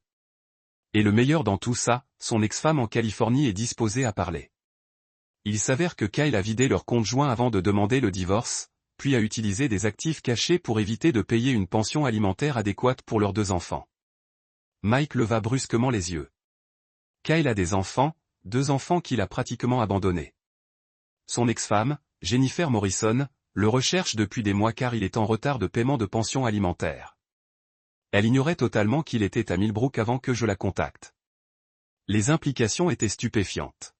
Et le meilleur dans tout ça, son ex-femme en Californie est disposée à parler. Il s'avère que Kyle a vidé leur compte joint avant de demander le divorce, puis a utilisé des actifs cachés pour éviter de payer une pension alimentaire adéquate pour leurs 2 enfants. Mike leva brusquement les yeux. Kyle a des enfants, 2 enfants qu'il a pratiquement abandonnés. Son ex-femme, Jennifer Morrison, le recherche depuis des mois car il est en retard de paiement de pension alimentaire. Elle ignorait totalement qu'il était à Millbrook avant que je la contacte. Les implications étaient stupéfiantes.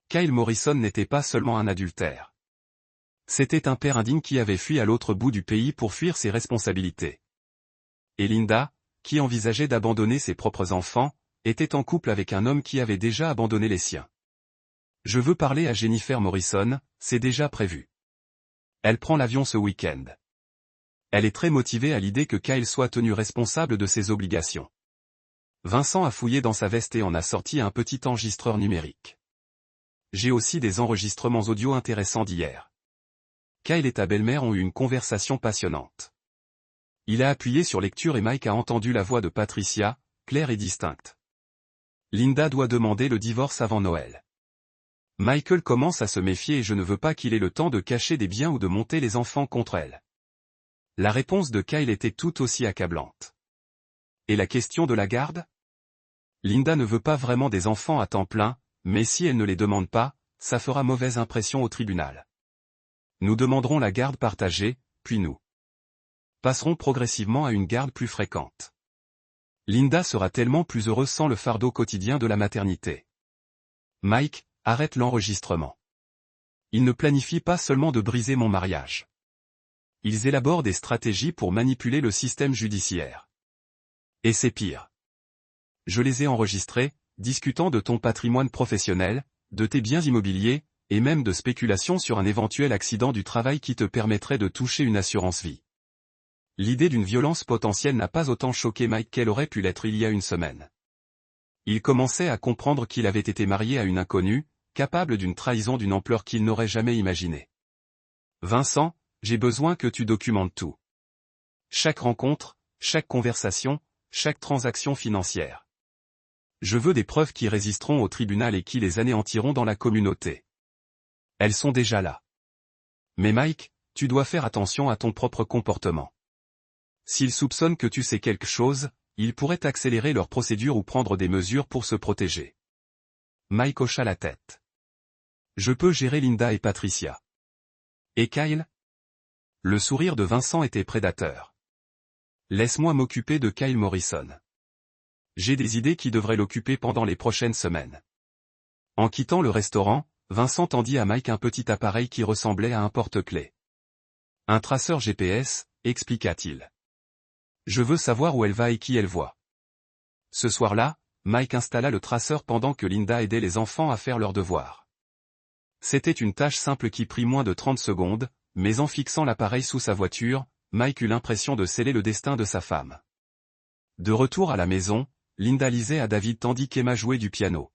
Kyle Morrison n'était pas seulement un adultère. C'était un père indigne qui avait fui à l'autre bout du pays pour fuir ses responsabilités. Et Linda, qui envisageait d'abandonner ses propres enfants, était en couple avec un homme qui avait déjà abandonné les siens. Je veux parler à Jennifer Morrison, c'est déjà prévu. Elle prend l'avion ce week-end. Elle est très motivée à l'idée que Kyle soit tenu responsable de ses obligations. Vincent a fouillé dans sa veste et en a sorti un petit enregistreur numérique. J'ai aussi des enregistrements audio intéressants d'hier. Kyle et ta belle-mère ont eu une conversation passionnante. Il a appuyé sur lecture et Mike a entendu la voix de Patricia, claire et distincte. Linda doit demander le divorce avant Noël. Michael commence à se méfier et je ne veux pas qu'il ait le temps de cacher des biens ou de monter les enfants contre elle. La réponse de Kyle était tout aussi accablante. Et la question de la garde? Linda ne veut pas vraiment des enfants à temps plein, mais si elle ne les demande pas, ça fera mauvaise impression au tribunal. Nous demanderons la garde partagée, puis nous passerons progressivement à une garde plus fréquente. Linda sera tellement plus heureuse sans le fardeau quotidien de la maternité. Mike, arrête l'enregistrement. Ils ne planifient pas seulement de briser mon mariage. Ils élaborent des stratégies pour manipuler le système judiciaire. Et c'est pire. Je les ai enregistrés, discutant de ton patrimoine professionnel, de tes biens immobiliers, et même de spéculations sur un éventuel accident du travail qui te permettrait de toucher une assurance vie. L'idée d'une violence potentielle n'a pas autant choqué Mike qu'elle aurait pu l'être il y a une semaine. Il commençait à comprendre qu'il avait été marié à une inconnue, capable d'une trahison d'une ampleur qu'il n'aurait jamais imaginée. Vincent, j'ai besoin que tu documentes tout. Chaque rencontre, chaque conversation, chaque transaction financière. Je veux des preuves qui résisteront au tribunal et qui les anéantiront dans la communauté. Elles sont déjà là. Mais Mike, tu dois faire attention à ton propre comportement. S'ils soupçonnent que tu sais quelque chose, ils pourraient accélérer leur procédure ou prendre des mesures pour se protéger. Mike hocha la tête. Je peux gérer Linda et Patricia. Et Kyle? Le sourire de Vincent était prédateur. Laisse-moi m'occuper de Kyle Morrison. J'ai des idées qui devraient l'occuper pendant les prochaines semaines. En quittant le restaurant, Vincent tendit à Mike un petit appareil qui ressemblait à un porte-clés. Un traceur GPS, expliqua-t-il. Je veux savoir où elle va et qui elle voit. Ce soir-là, Mike installa le traceur pendant que Linda aidait les enfants à faire leurs devoirs. C'était une tâche simple qui prit moins de 30 secondes, mais en fixant l'appareil sous sa voiture, Mike eut l'impression de sceller le destin de sa femme. De retour à la maison, Linda lisait à David tandis qu'Emma jouait du piano.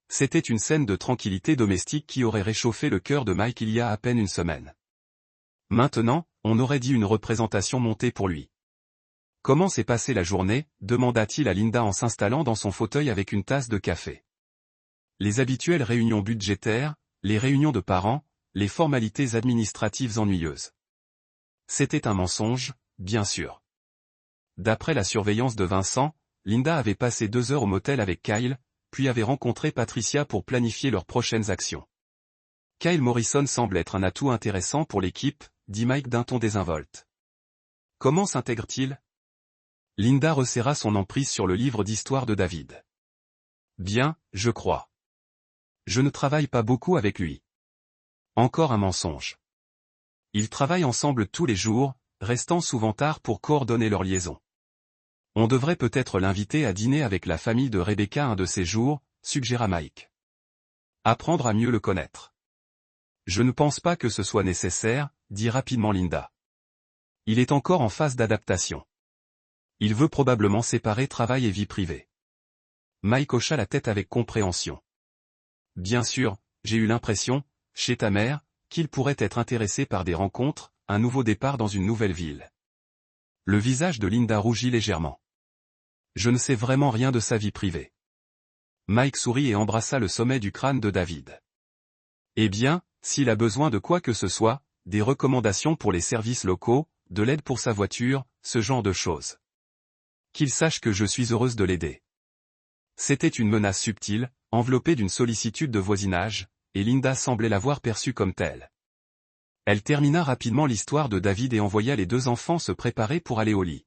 C'était une scène de tranquillité domestique qui aurait réchauffé le cœur de Mike il y a à peine une semaine. Maintenant, on aurait dit une représentation montée pour lui. Comment s'est passée la journée, demanda-t-il à Linda en s'installant dans son fauteuil avec une tasse de café. Les habituelles réunions budgétaires, les réunions de parents, les formalités administratives ennuyeuses. C'était un mensonge, bien sûr. D'après la surveillance de Vincent, Linda avait passé 2 heures au motel avec Kyle, puis avait rencontré Patricia pour planifier leurs prochaines actions. Kyle Morrison semble être un atout intéressant pour l'équipe, dit Mike d'un ton désinvolte. Comment s'intègre-t-il? Linda resserra son emprise sur le livre d'histoire de David. Bien, je crois. Je ne travaille pas beaucoup avec lui. Encore un mensonge. Ils travaillent ensemble tous les jours, restant souvent tard pour coordonner leur liaison. On devrait peut-être l'inviter à dîner avec la famille de Rebecca un de ces jours, suggéra Mike. Apprendre à mieux le connaître. Je ne pense pas que ce soit nécessaire, dit rapidement Linda. Il est encore en phase d'adaptation. Il veut probablement séparer travail et vie privée. Mike hocha la tête avec compréhension. Bien sûr, j'ai eu l'impression, chez ta mère, qu'il pourrait être intéressé par des rencontres, un nouveau départ dans une nouvelle ville. Le visage de Linda rougit légèrement. Je ne sais vraiment rien de sa vie privée. Mike sourit et embrassa le sommet du crâne de David. Eh bien, s'il a besoin de quoi que ce soit, des recommandations pour les services locaux, de l'aide pour sa voiture, ce genre de choses. Qu'il sache que je suis heureuse de l'aider. C'était une menace subtile, enveloppée d'une sollicitude de voisinage, et Linda semblait l'avoir perçue comme telle. Elle termina rapidement l'histoire de David et envoya les 2 enfants se préparer pour aller au lit.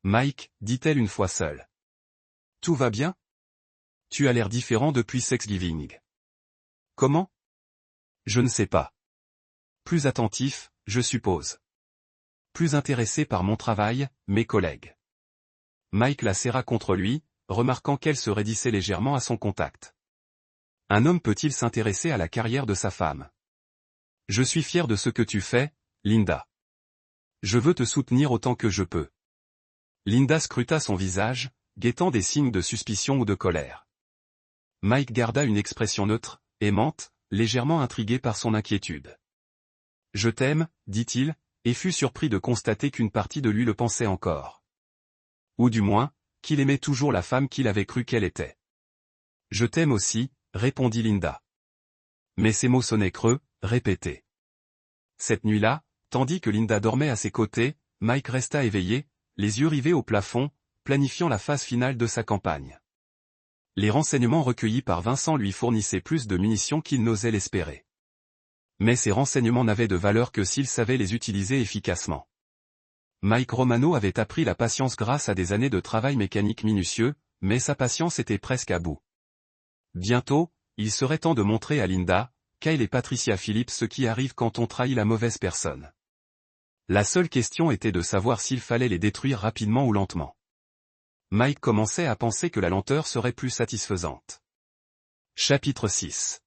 Mike, dit-elle une fois seule. Tout va bien? Tu as l'air différent depuis Thanksgiving. Comment? Je ne sais pas. Plus attentif, je suppose. Plus intéressé par mon travail, mes collègues. Mike la serra contre lui, remarquant qu'elle se raidissait légèrement à son contact. Un homme peut-il s'intéresser à la carrière de sa femme? Je suis fier de ce que tu fais, Linda. Je veux te soutenir autant que je peux. Linda scruta son visage, guettant des signes de suspicion ou de colère. Mike garda une expression neutre, aimante, légèrement intrigué par son inquiétude. Je t'aime, dit-il, et fut surpris de constater qu'une partie de lui le pensait encore. Ou du moins, qu'il aimait toujours la femme qu'il avait cru qu'elle était. Je t'aime aussi, répondit Linda. Mais ces mots sonnaient creux, répétés. Cette nuit-là, Tandis que Linda dormait à ses côtés, Mike resta éveillé, les yeux rivés au plafond, planifiant la phase finale de sa campagne. Les renseignements recueillis par Vincent lui fournissaient plus de munitions qu'il n'osait l'espérer. Mais ces renseignements n'avaient de valeur que s'il savait les utiliser efficacement. Mike Romano avait appris la patience grâce à des années de travail mécanique minutieux, mais sa patience était presque à bout. Bientôt, il serait temps de montrer à Linda, Kyle et Patricia Phillips ce qui arrive quand on trahit la mauvaise personne. La seule question était de savoir s'il fallait les détruire rapidement ou lentement. Mike commençait à penser que la lenteur serait plus satisfaisante. Chapitre 6.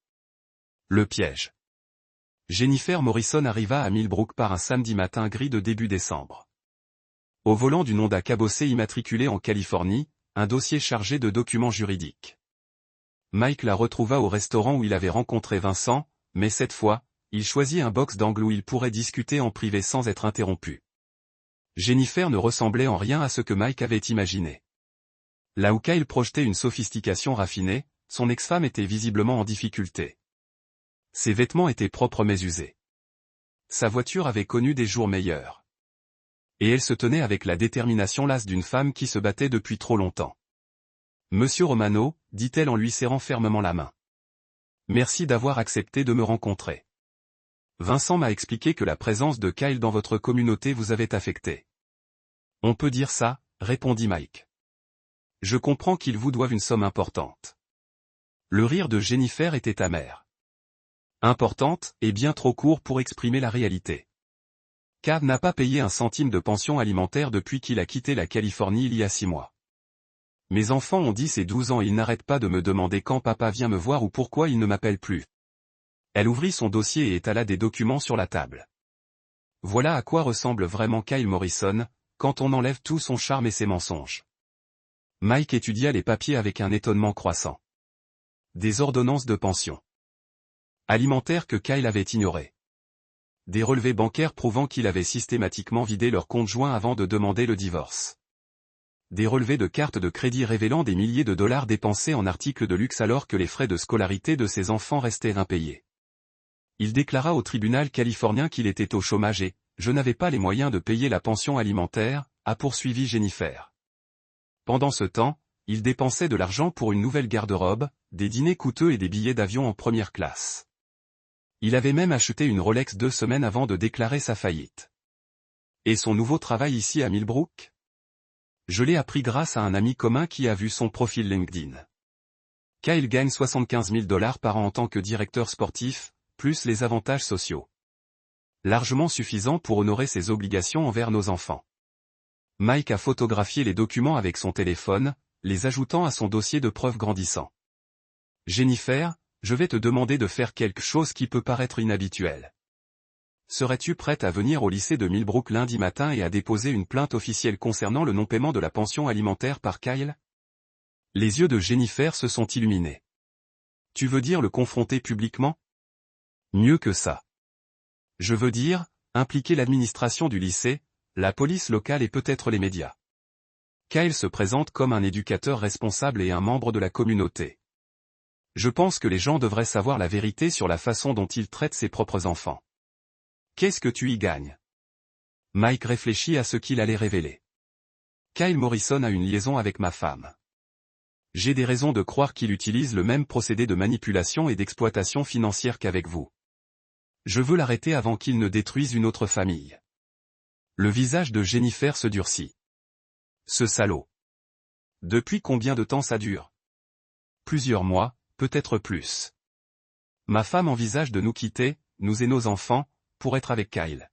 Le piège. Jennifer Morrison arriva à Millbrook par un samedi matin gris de début décembre. Au volant d'une Honda cabossée immatriculée en Californie, un dossier chargé de documents juridiques. Mike la retrouva au restaurant où il avait rencontré Vincent, mais cette fois, il choisit un box d'angle où il pourrait discuter en privé sans être interrompu. Jennifer ne ressemblait en rien à ce que Mike avait imaginé. Là où Kyle projetait une sophistication raffinée, son ex-femme était visiblement en difficulté. Ses vêtements étaient propres mais usés. Sa voiture avait connu des jours meilleurs. Et elle se tenait avec la détermination lasse d'une femme qui se battait depuis trop longtemps. « Monsieur Romano », dit-elle en lui serrant fermement la main. « Merci d'avoir accepté de me rencontrer. Vincent m'a expliqué que la présence de Kyle dans votre communauté vous avait affecté. »« On peut dire ça », répondit Mike. « Je comprends qu'il vous doive une somme importante. » Le rire de Jennifer était amer. Importante, et bien trop court pour exprimer la réalité. Kyle n'a pas payé un centime de pension alimentaire depuis qu'il a quitté la Californie il y a 6 mois. Mes enfants ont 10 et 12 ans et ils n'arrêtent pas de me demander quand papa vient me voir ou pourquoi il ne m'appelle plus. Elle ouvrit son dossier et étala des documents sur la table. Voilà à quoi ressemble vraiment Kyle Morrison, quand on enlève tout son charme et ses mensonges. Mike étudia les papiers avec un étonnement croissant. Des ordonnances de pension alimentaire que Kyle avait ignorées. Des relevés bancaires prouvant qu'il avait systématiquement vidé leur compte joint avant de demander le divorce. Des relevés de cartes de crédit révélant des milliers de dollars dépensés en articles de luxe alors que les frais de scolarité de ses enfants restaient impayés. Il déclara au tribunal californien qu'il était au chômage et « je n'avais pas les moyens de payer la pension alimentaire », a poursuivi Jennifer. Pendant ce temps, il dépensait de l'argent pour une nouvelle garde-robe, des dîners coûteux et des billets d'avion en première classe. Il avait même acheté une Rolex 2 semaines avant de déclarer sa faillite. Et son nouveau travail ici à Millbrook ? Je l'ai appris grâce à un ami commun qui a vu son profil LinkedIn. Kyle gagne 75 000 $ par an en tant que directeur sportif, plus les avantages sociaux. Largement suffisant pour honorer ses obligations envers nos enfants. Mike a photographié les documents avec son téléphone, les ajoutant à son dossier de preuves grandissant. Jennifer, je vais te demander de faire quelque chose qui peut paraître inhabituel. Serais-tu prête à venir au lycée de Millbrook lundi matin et à déposer une plainte officielle concernant le non-paiement de la pension alimentaire par Kyle ? Les yeux de Jennifer se sont illuminés. Tu veux dire le confronter publiquement ? Mieux que ça. Je veux dire, impliquer l'administration du lycée, la police locale et peut-être les médias. Kyle se présente comme un éducateur responsable et un membre de la communauté. Je pense que les gens devraient savoir la vérité sur la façon dont il traite ses propres enfants. Qu'est-ce que tu y gagnes ? Mike réfléchit à ce qu'il allait révéler. Kyle Morrison a une liaison avec ma femme. J'ai des raisons de croire qu'il utilise le même procédé de manipulation et d'exploitation financière qu'avec vous. Je veux l'arrêter avant qu'il ne détruise une autre famille. Le visage de Jennifer se durcit. Ce salaud. Depuis combien de temps ça dure ? Plusieurs mois, peut-être plus. Ma femme envisage de nous quitter, nous et nos enfants, pour être avec Kyle.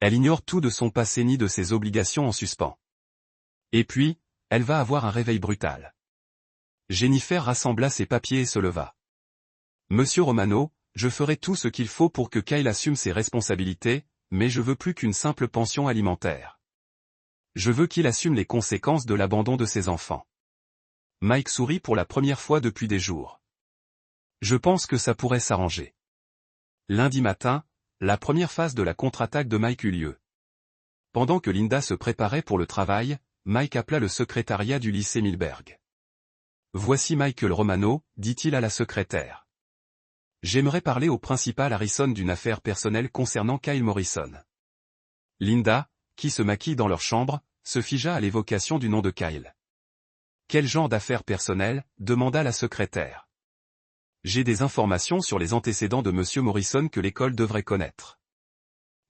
Elle ignore tout de son passé ni de ses obligations en suspens. Et puis, elle va avoir un réveil brutal. Jennifer rassembla ses papiers et se leva. Monsieur Romano, je ferai tout ce qu'il faut pour que Kyle assume ses responsabilités, mais je veux plus qu'une simple pension alimentaire. Je veux qu'il assume les conséquences de l'abandon de ses enfants. Mike sourit pour la première fois depuis des jours. Je pense que ça pourrait s'arranger. Lundi matin, la première phase de la contre-attaque de Mike eut lieu. Pendant que Linda se préparait pour le travail, Mike appela le secrétariat du lycée Millberg. Voici Michael Romano, dit-il à la secrétaire. J'aimerais parler au principal Harrison d'une affaire personnelle concernant Kyle Morrison. Linda, qui se maquille dans leur chambre, se figea à l'évocation du nom de Kyle. Quel genre d'affaires personnelles, demanda la secrétaire. J'ai des informations sur les antécédents de Monsieur Morrison que l'école devrait connaître.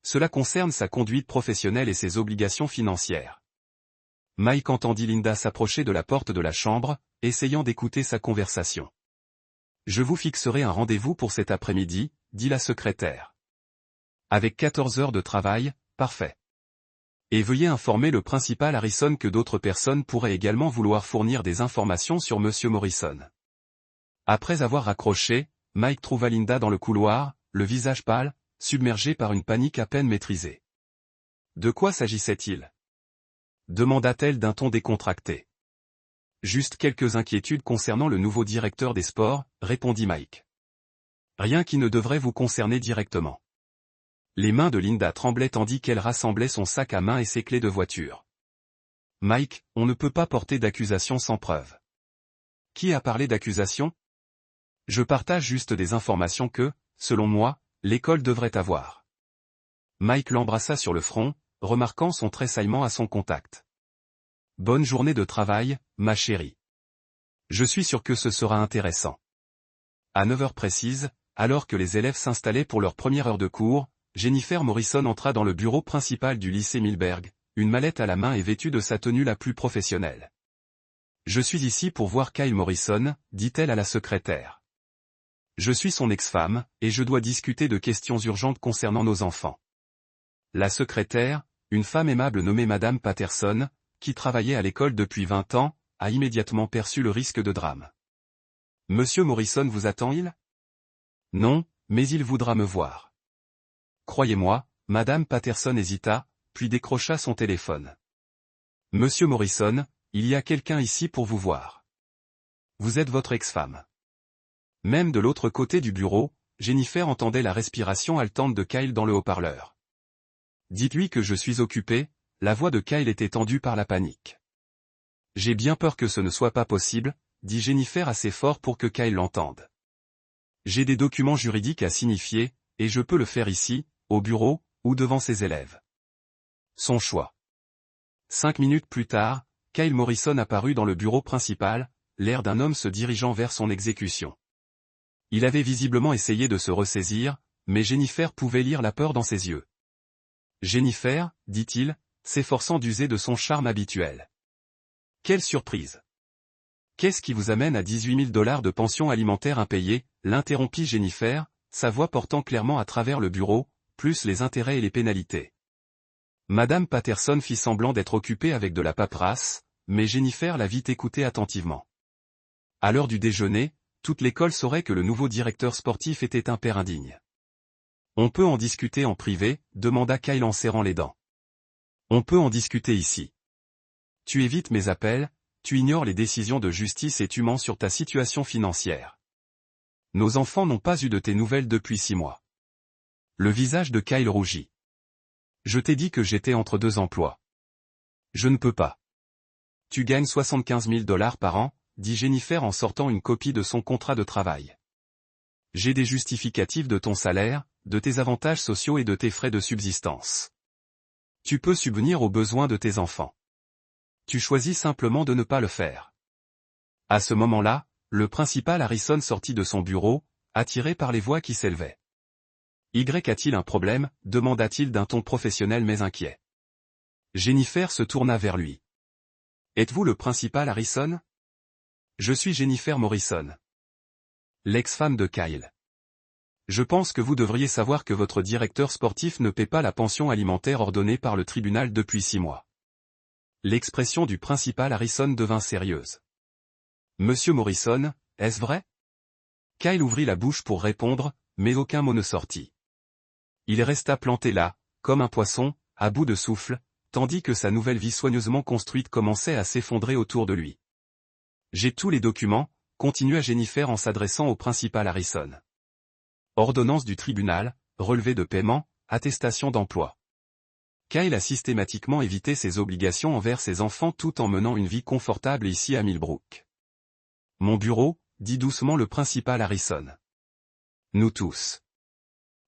Cela concerne sa conduite professionnelle et ses obligations financières. Mike entendit Linda s'approcher de la porte de la chambre, essayant d'écouter sa conversation. Je vous fixerai un rendez-vous pour cet après-midi, dit la secrétaire. Avec 14 heures de travail, parfait. Et veuillez informer le principal Harrison que d'autres personnes pourraient également vouloir fournir des informations sur Monsieur Morrison. Après avoir raccroché, Mike trouva Linda dans le couloir, le visage pâle, submergé par une panique à peine maîtrisée. De quoi s'agissait-il? Demanda-t-elle d'un ton décontracté. Juste quelques inquiétudes concernant le nouveau directeur des sports, répondit Mike. Rien qui ne devrait vous concerner directement. Les mains de Linda tremblaient tandis qu'elle rassemblait son sac à main et ses clés de voiture. Mike, on ne peut pas porter d'accusation sans preuve. Qui a parlé d'accusation? Je partage juste des informations que, selon moi, l'école devrait avoir. Mike l'embrassa sur le front, remarquant son tressaillement à son contact. Bonne journée de travail, ma chérie. Je suis sûr que ce sera intéressant. À 9 heures précises, alors que les élèves s'installaient pour leur première heure de cours, Jennifer Morrison entra dans le bureau principal du lycée Milberg, une mallette à la main et vêtue de sa tenue la plus professionnelle. Je suis ici pour voir Kyle Morrison, dit-elle à la secrétaire. Je suis son ex-femme, et je dois discuter de questions urgentes concernant nos enfants. La secrétaire, une femme aimable nommée Madame Patterson, qui travaillait à l'école depuis 20 ans, a immédiatement perçu le risque de drame. Monsieur Morrison vous attend-il? Non, mais il voudra me voir. Croyez-moi, Madame Patterson hésita, puis décrocha son téléphone. Monsieur Morrison, il y a quelqu'un ici pour vous voir. Vous êtes votre ex-femme. Même de l'autre côté du bureau, Jennifer entendait la respiration haletante de Kyle dans le haut-parleur. Dites-lui que je suis occupé, la voix de Kyle était tendue par la panique. J'ai bien peur que ce ne soit pas possible, dit Jennifer assez fort pour que Kyle l'entende. J'ai des documents juridiques à signifier, et je peux le faire ici, au bureau, ou devant ses élèves. Son choix. 5 minutes plus tard, Kyle Morrison apparut dans le bureau principal, l'air d'un homme se dirigeant vers son exécution. Il avait visiblement essayé de se ressaisir, mais Jennifer pouvait lire la peur dans ses yeux. Jennifer, dit-il, s'efforçant d'user de son charme habituel. Quelle surprise! Qu'est-ce qui vous amène à 18 000 $ de pension alimentaire impayée, l'interrompit Jennifer, sa voix portant clairement à travers le bureau, plus les intérêts et les pénalités. Madame Patterson fit semblant d'être occupée avec de la paperasse, mais Jennifer la vit écouter attentivement. À l'heure du déjeuner, toute l'école saurait que le nouveau directeur sportif était un père indigne. On peut en discuter en privé, demanda Kyle en serrant les dents. On peut en discuter ici. Tu évites mes appels, tu ignores les décisions de justice et tu mens sur ta situation financière. Nos enfants n'ont pas eu de tes nouvelles depuis 6 mois. Le visage de Kyle rougit. Je t'ai dit que j'étais entre 2 emplois. Je ne peux pas. Tu gagnes 75 000 $ par an, dit Jennifer en sortant une copie de son contrat de travail. J'ai des justificatifs de ton salaire, de tes avantages sociaux et de tes frais de subsistance. Tu peux subvenir aux besoins de tes enfants. Tu choisis simplement de ne pas le faire. À ce moment-là, le principal Harrison sortit de son bureau, attiré par les voix qui s'élevaient. Y a-t-il un problème, demanda-t-il d'un ton professionnel mais inquiet. Jennifer se tourna vers lui. Êtes-vous le principal Harrison? Je suis Jennifer Morrison. L'ex-femme de Kyle. Je pense que vous devriez savoir que votre directeur sportif ne paie pas la pension alimentaire ordonnée par le tribunal depuis 6 mois. L'expression du principal Harrison devint sérieuse. Monsieur Morrison, est-ce vrai? Kyle ouvrit la bouche pour répondre, mais aucun mot ne sortit. Il resta planté là, comme un poisson, à bout de souffle, tandis que sa nouvelle vie soigneusement construite commençait à s'effondrer autour de lui. J'ai tous les documents, continua Jennifer en s'adressant au principal Harrison. Ordonnance du tribunal, relevé de paiement, attestation d'emploi. Kyle a systématiquement évité ses obligations envers ses enfants tout en menant une vie confortable ici à Millbrook. Mon bureau, dit doucement le principal Harrison. Nous tous.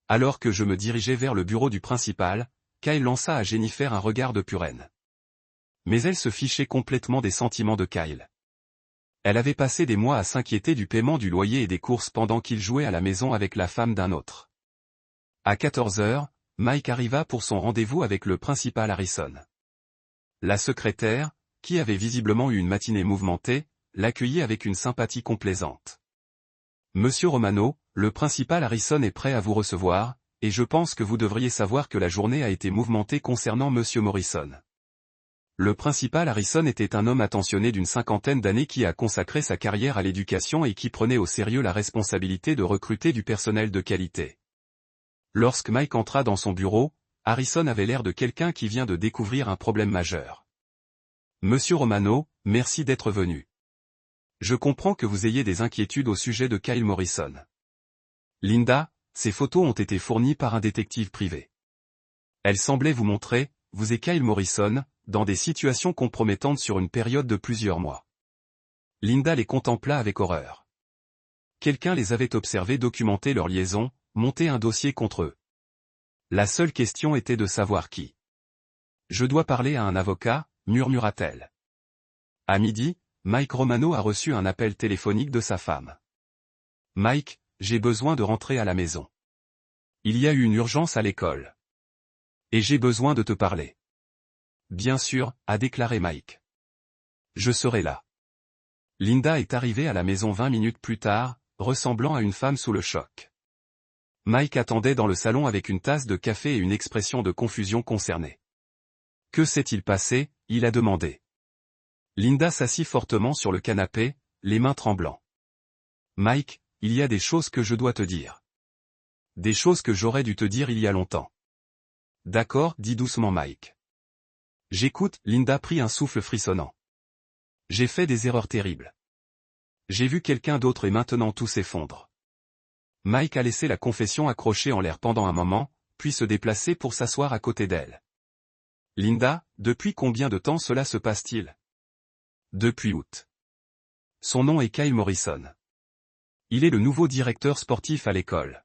Alors que je me dirigeais vers le bureau du principal, Kyle lança à Jennifer un regard de pure haine. Mais elle se fichait complètement des sentiments de Kyle. Elle avait passé des mois à s'inquiéter du paiement du loyer et des courses pendant qu'il jouait à la maison avec la femme d'un autre. À 14 heures, Mike arriva pour son rendez-vous avec le principal Harrison. La secrétaire, qui avait visiblement eu une matinée mouvementée, l'accueillit avec une sympathie complaisante. Monsieur Romano, le principal Harrison est prêt à vous recevoir, et je pense que vous devriez savoir que la journée a été mouvementée concernant Monsieur Morrison. Le principal Harrison était un homme attentionné d'une cinquantaine d'années qui a consacré sa carrière à l'éducation et qui prenait au sérieux la responsabilité de recruter du personnel de qualité. Lorsque Mike entra dans son bureau, Harrison avait l'air de quelqu'un qui vient de découvrir un problème majeur. Monsieur Romano, merci d'être venu. Je comprends que vous ayez des inquiétudes au sujet de Kyle Morrison. Linda, ces photos ont été fournies par un détective privé. Elles semblaient vous montrer, vous et Kyle Morrison, dans des situations compromettantes sur une période de plusieurs mois. Linda les contempla avec horreur. Quelqu'un les avait observés documenter leur liaison, monter un dossier contre eux. La seule question était de savoir qui. Je dois parler à un avocat, murmura-t-elle. À midi, Mike Romano a reçu un appel téléphonique de sa femme. Mike, j'ai besoin de rentrer à la maison. Il y a eu une urgence à l'école. Et j'ai besoin de te parler. Bien sûr, a déclaré Mike. Je serai là. Linda est arrivée à la maison 20 minutes plus tard, ressemblant à une femme sous le choc. Mike attendait dans le salon avec une tasse de café et une expression de confusion concernée. Que s'est-il passé, il a demandé. Linda s'assit fortement sur le canapé, les mains tremblant. Mike, il y a des choses que je dois te dire. Des choses que j'aurais dû te dire il y a longtemps. D'accord, dit doucement Mike. J'écoute, Linda prit un souffle frissonnant. J'ai fait des erreurs terribles. J'ai vu quelqu'un d'autre et maintenant tout s'effondre. Mike a laissé la confession accrochée en l'air pendant un moment, puis se déplacer pour s'asseoir à côté d'elle. Linda, depuis combien de temps cela se passe-t-il? Depuis août. Son nom est Kyle Morrison. Il est le nouveau directeur sportif à l'école.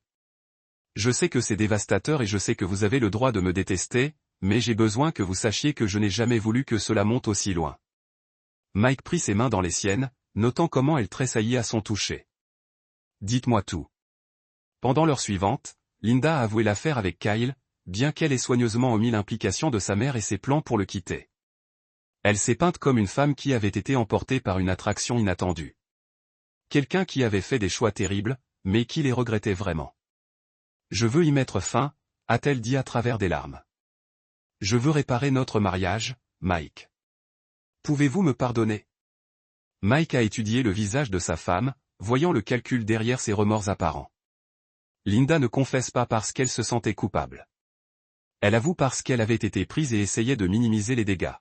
Je sais que c'est dévastateur et je sais que vous avez le droit de me détester, mais j'ai besoin que vous sachiez que je n'ai jamais voulu que cela monte aussi loin. Mike prit ses mains dans les siennes, notant comment elle tressaillit à son toucher. Dites-moi tout. Pendant l'heure suivante, Linda a avoué l'affaire avec Kyle, bien qu'elle ait soigneusement omis l'implication de sa mère et ses plans pour le quitter. Elle s'est peinte comme une femme qui avait été emportée par une attraction inattendue. Quelqu'un qui avait fait des choix terribles, mais qui les regrettait vraiment. Je veux y mettre fin, a-t-elle dit à travers des larmes. Je veux réparer notre mariage, Mike. Pouvez-vous me pardonner? Mike a étudié le visage de sa femme, voyant le calcul derrière ses remords apparents. Linda ne confesse pas parce qu'elle se sentait coupable. Elle avoue parce qu'elle avait été prise et essayait de minimiser les dégâts.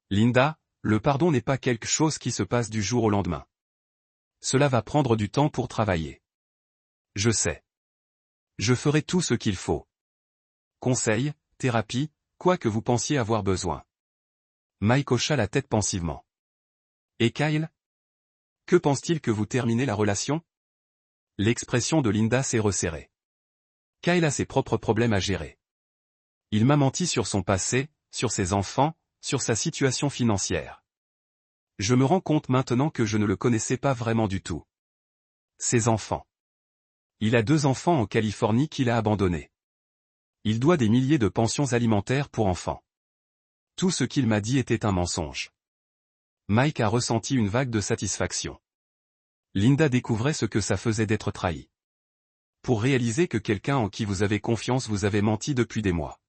Linda, le pardon n'est pas quelque chose qui se passe du jour au lendemain. Cela va prendre du temps pour travailler. Je sais. Je ferai tout ce qu'il faut. Conseils, thérapie, quoi que vous pensiez avoir besoin. Mike hocha la tête pensivement. Et Kyle? Que pense-t-il que vous terminez la relation? L'expression de Linda s'est resserrée. Kyle a ses propres problèmes à gérer. Il m'a menti sur son passé, sur ses enfants, sur sa situation financière. Je me rends compte maintenant que je ne le connaissais pas vraiment du tout. Ses enfants. Il a 2 enfants en Californie qu'il a abandonnés. Il doit des milliers de pensions alimentaires pour enfants. Tout ce qu'il m'a dit était un mensonge. Mike a ressenti une vague de satisfaction. Linda découvrait ce que ça faisait d'être trahi. Pour réaliser que quelqu'un en qui vous avez confiance vous avait menti depuis des mois.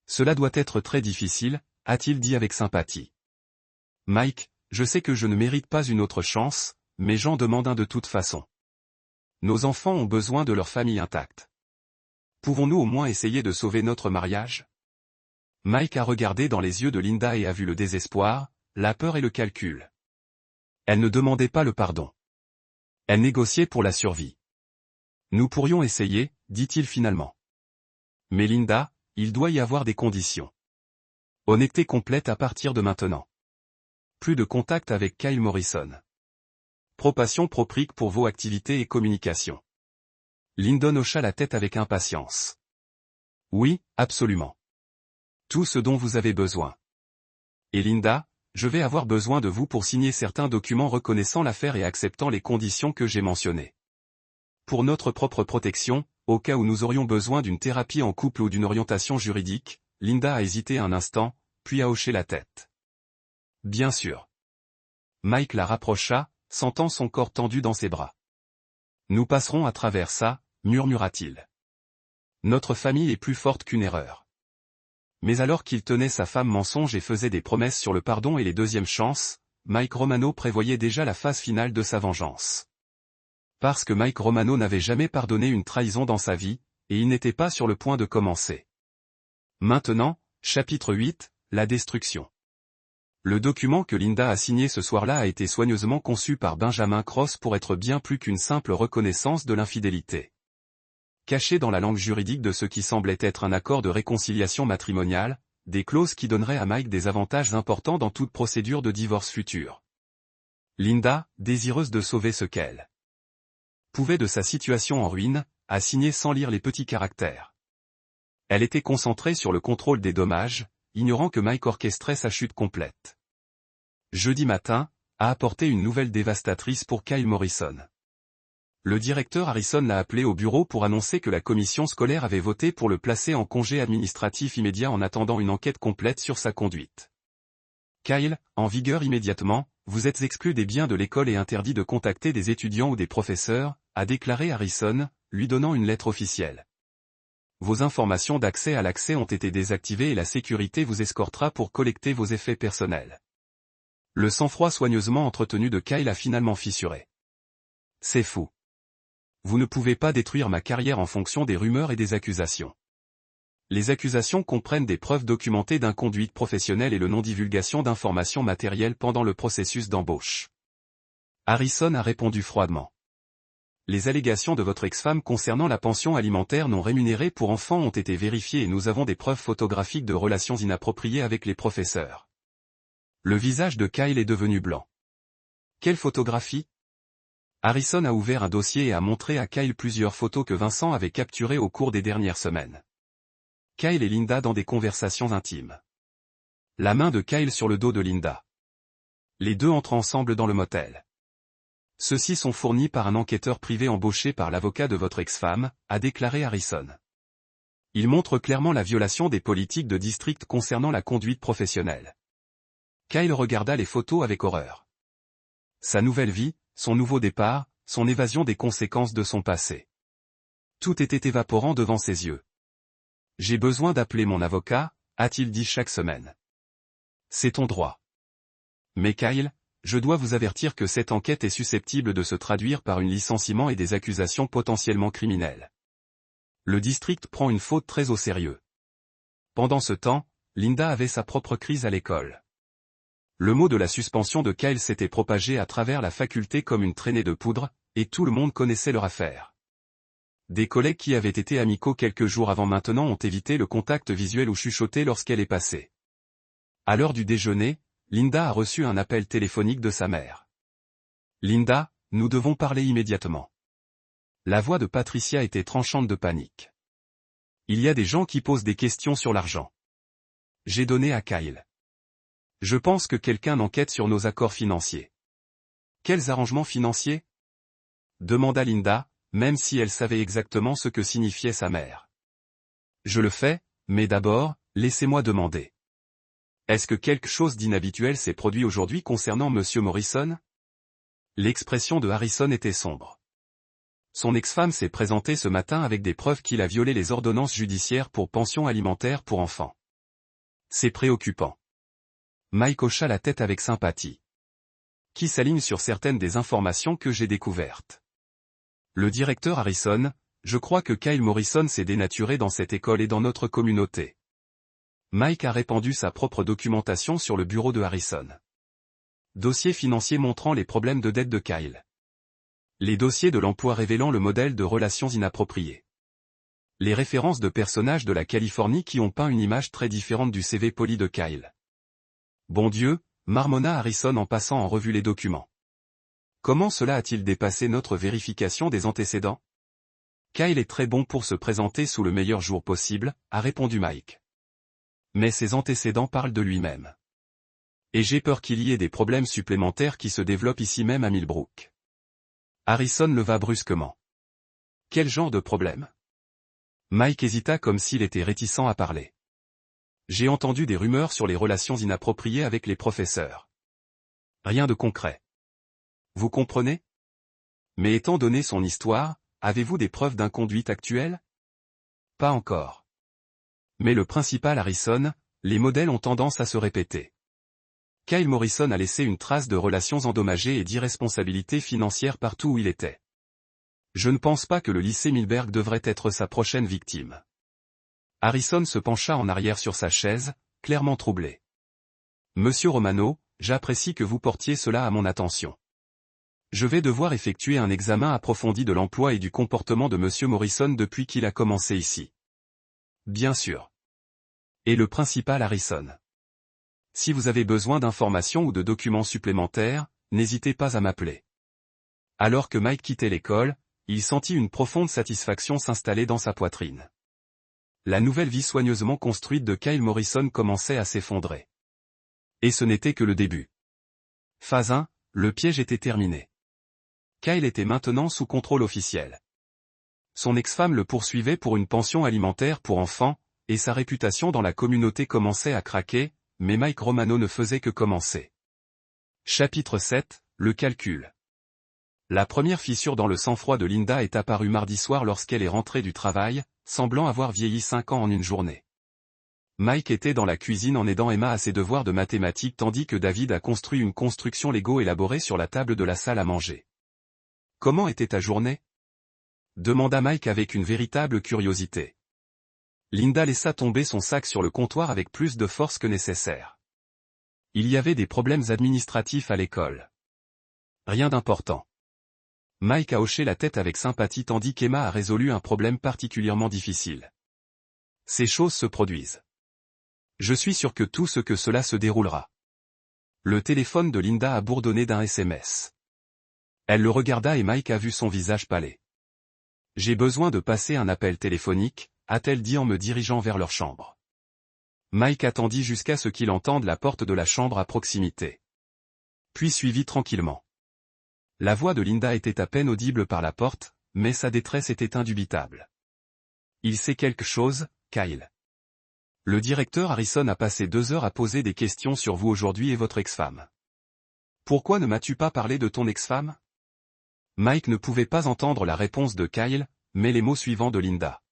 Cela doit être très difficile, a-t-il dit avec sympathie. Mike, je sais que je ne mérite pas une autre chance, mais j'en demande un de toute façon. Nos enfants ont besoin de leur famille intacte. Pouvons-nous au moins essayer de sauver notre mariage? Mike a regardé dans les yeux de Linda et a vu le désespoir, la peur et le calcul. Elle ne demandait pas le pardon. Elle négociait pour la survie. Nous pourrions essayer, dit-il finalement. Mais Linda, il doit y avoir des conditions. Honnêteté complète à partir de maintenant. Plus de contact avec Kyle Morrison. Propation proprique pour vos activités et communications. Lyndon hocha la tête avec impatience. Oui, absolument. Tout ce dont vous avez besoin. Et Linda, je vais avoir besoin de vous pour signer certains documents reconnaissant l'affaire et acceptant les conditions que j'ai mentionnées. Pour notre propre protection, au cas où nous aurions besoin d'une thérapie en couple ou d'une orientation juridique, Linda a hésité un instant, puis a hoché la tête. Bien sûr. Mike la rapprocha, sentant son corps tendu dans ses bras. Nous passerons à travers ça, murmura-t-il. Notre famille est plus forte qu'une erreur. Mais alors qu'il tenait sa femme mensonge et faisait des promesses sur le pardon et les deuxièmes chances, Mike Romano prévoyait déjà la phase finale de sa vengeance. Parce que Mike Romano n'avait jamais pardonné une trahison dans sa vie, et il n'était pas sur le point de commencer. Maintenant, chapitre 8, la destruction. Le document que Linda a signé ce soir-là a été soigneusement conçu par Benjamin Cross pour être bien plus qu'une simple reconnaissance de l'infidélité. Caché dans la langue juridique de ce qui semblait être un accord de réconciliation matrimoniale, des clauses qui donneraient à Mike des avantages importants dans toute procédure de divorce future. Linda, désireuse de sauver ce qu'elle pouvait de sa situation en ruine, a signé sans lire les petits caractères. Elle était concentrée sur le contrôle des dommages, ignorant que Mike orchestrait sa chute complète. Jeudi matin, a apporté une nouvelle dévastatrice pour Kyle Morrison. Le directeur Harrison l'a appelé au bureau pour annoncer que la commission scolaire avait voté pour le placer en congé administratif immédiat en attendant une enquête complète sur sa conduite. Kyle, en vigueur immédiatement, vous êtes exclu des biens de l'école et interdit de contacter des étudiants ou des professeurs, a déclaré Harrison, lui donnant une lettre officielle. Vos informations d'accès à l'accès ont été désactivées et la sécurité vous escortera pour collecter vos effets personnels. Le sang-froid soigneusement entretenu de Kyle a finalement fissuré. C'est fou. Vous ne pouvez pas détruire ma carrière en fonction des rumeurs et des accusations. Les accusations comprennent des preuves documentées d'inconduite professionnelle et le non-divulgation d'informations matérielles pendant le processus d'embauche. Harrison a répondu froidement. Les allégations de votre ex-femme concernant la pension alimentaire non rémunérée pour enfants ont été vérifiées et nous avons des preuves photographiques de relations inappropriées avec les professeurs. Le visage de Kyle est devenu blanc. Quelle photographie ? Harrison a ouvert un dossier et a montré à Kyle plusieurs photos que Vincent avait capturées au cours des dernières semaines. Kyle et Linda dans des conversations intimes. La main de Kyle sur le dos de Linda. Les deux entrent ensemble dans le motel. Ceux-ci sont fournis par un enquêteur privé embauché par l'avocat de votre ex-femme, a déclaré Harrison. Il montre clairement la violation des politiques de district concernant la conduite professionnelle. Kyle regarda les photos avec horreur. Sa nouvelle vie, son nouveau départ, son évasion des conséquences de son passé. Tout était évaporant devant ses yeux. J'ai besoin d'appeler mon avocat, a-t-il dit chaque semaine. C'est ton droit. Mais Kyle, je dois vous avertir que cette enquête est susceptible de se traduire par un licenciement et des accusations potentiellement criminelles. Le district prend une faute très au sérieux. Pendant ce temps, Linda avait sa propre crise à l'école. Le mot de la suspension de Kyle s'était propagé à travers la faculté comme une traînée de poudre, et tout le monde connaissait leur affaire. Des collègues qui avaient été amicaux quelques jours avant maintenant ont évité le contact visuel ou chuchoté lorsqu'elle est passée. À l'heure du déjeuner, Linda a reçu un appel téléphonique de sa mère. Linda, nous devons parler immédiatement. La voix de Patricia était tranchante de panique. Il y a des gens qui posent des questions sur l'argent. J'ai donné à Kyle. Je pense que quelqu'un enquête sur nos accords financiers. Quels arrangements financiers ? Demanda Linda, même si elle savait exactement ce que signifiait sa mère. Je le fais, mais d'abord, laissez-moi demander. Est-ce que quelque chose d'inhabituel s'est produit aujourd'hui concernant Monsieur Morrison ? L'expression de Harrison était sombre. Son ex-femme s'est présentée ce matin avec des preuves qu'il a violé les ordonnances judiciaires pour pension alimentaire pour enfants. C'est préoccupant. Mike hocha la tête avec sympathie. Qui s'aligne sur certaines des informations que j'ai découvertes. Le directeur Harrison, je crois que Kyle Morrison s'est dénaturé dans cette école et dans notre communauté. Mike a répandu sa propre documentation sur le bureau de Harrison. Dossier financier montrant les problèmes de dette de Kyle. Les dossiers de l'emploi révélant le modèle de relations inappropriées. Les références de personnages de la Californie qui ont peint une image très différente du CV poli de Kyle. Bon Dieu, marmonna Harrison en passant en revue les documents. Comment cela a-t-il dépassé notre vérification des antécédents ? Kyle est très bon pour se présenter sous le meilleur jour possible, a répondu Mike. Mais ses antécédents parlent de lui-même. Et j'ai peur qu'il y ait des problèmes supplémentaires qui se développent ici même à Millbrook. Harrison leva brusquement. Quel genre de problème? Mike hésita comme s'il était réticent à parler. J'ai entendu des rumeurs sur les relations inappropriées avec les professeurs. Rien de concret. Vous comprenez? Mais étant donné son histoire, avez-vous des preuves d'inconduite actuelle? Pas encore. Mais le principal Harrison, les modèles ont tendance à se répéter. Kyle Morrison a laissé une trace de relations endommagées et d'irresponsabilité financière partout où il était. Je ne pense pas que le lycée Milberg devrait être sa prochaine victime. Harrison se pencha en arrière sur sa chaise, clairement troublé. Monsieur Romano, j'apprécie que vous portiez cela à mon attention. Je vais devoir effectuer un examen approfondi de l'emploi et du comportement de Monsieur Morrison depuis qu'il a commencé ici. Bien sûr. Et le principal Harrison. Si vous avez besoin d'informations ou de documents supplémentaires, n'hésitez pas à m'appeler. Alors que Mike quittait l'école, il sentit une profonde satisfaction s'installer dans sa poitrine. La nouvelle vie soigneusement construite de Kyle Morrison commençait à s'effondrer. Et ce n'était que le début. Phase 1, le piège était terminé. Kyle était maintenant sous contrôle officiel. Son ex-femme le poursuivait pour une pension alimentaire pour enfants, et sa réputation dans la communauté commençait à craquer, mais Mike Romano ne faisait que commencer. Chapitre 7, le calcul. La première fissure dans le sang-froid de Linda est apparue mardi soir lorsqu'elle est rentrée du travail, semblant avoir vieilli 5 ans en une journée. Mike était dans la cuisine en aidant Emma à ses devoirs de mathématiques tandis que David a construit une construction Lego élaborée sur la table de la salle à manger. « Comment était ta journée ?» demanda Mike avec une véritable curiosité. Linda laissa tomber son sac sur le comptoir avec plus de force que nécessaire. Il y avait des problèmes administratifs à l'école. Rien d'important. Mike a hoché la tête avec sympathie tandis qu'Emma a résolu un problème particulièrement difficile. Ces choses se produisent. Je suis sûr que tout ce que cela se déroulera. Le téléphone de Linda a bourdonné d'un SMS. Elle le regarda et Mike a vu son visage pâler. J'ai besoin de passer un appel téléphonique, a-t-elle dit en me dirigeant vers leur chambre. Mike attendit jusqu'à ce qu'il entende la porte de la chambre à proximité. Puis suivit tranquillement. La voix de Linda était à peine audible par la porte, mais sa détresse était indubitable. Il sait quelque chose, Kyle. Le directeur Harrison a passé 2 heures à poser des questions sur vous aujourd'hui et votre ex-femme. Pourquoi ne m'as-tu pas parlé de ton ex-femme? Mike ne pouvait pas entendre la réponse de Kyle, mais les mots suivants de Linda.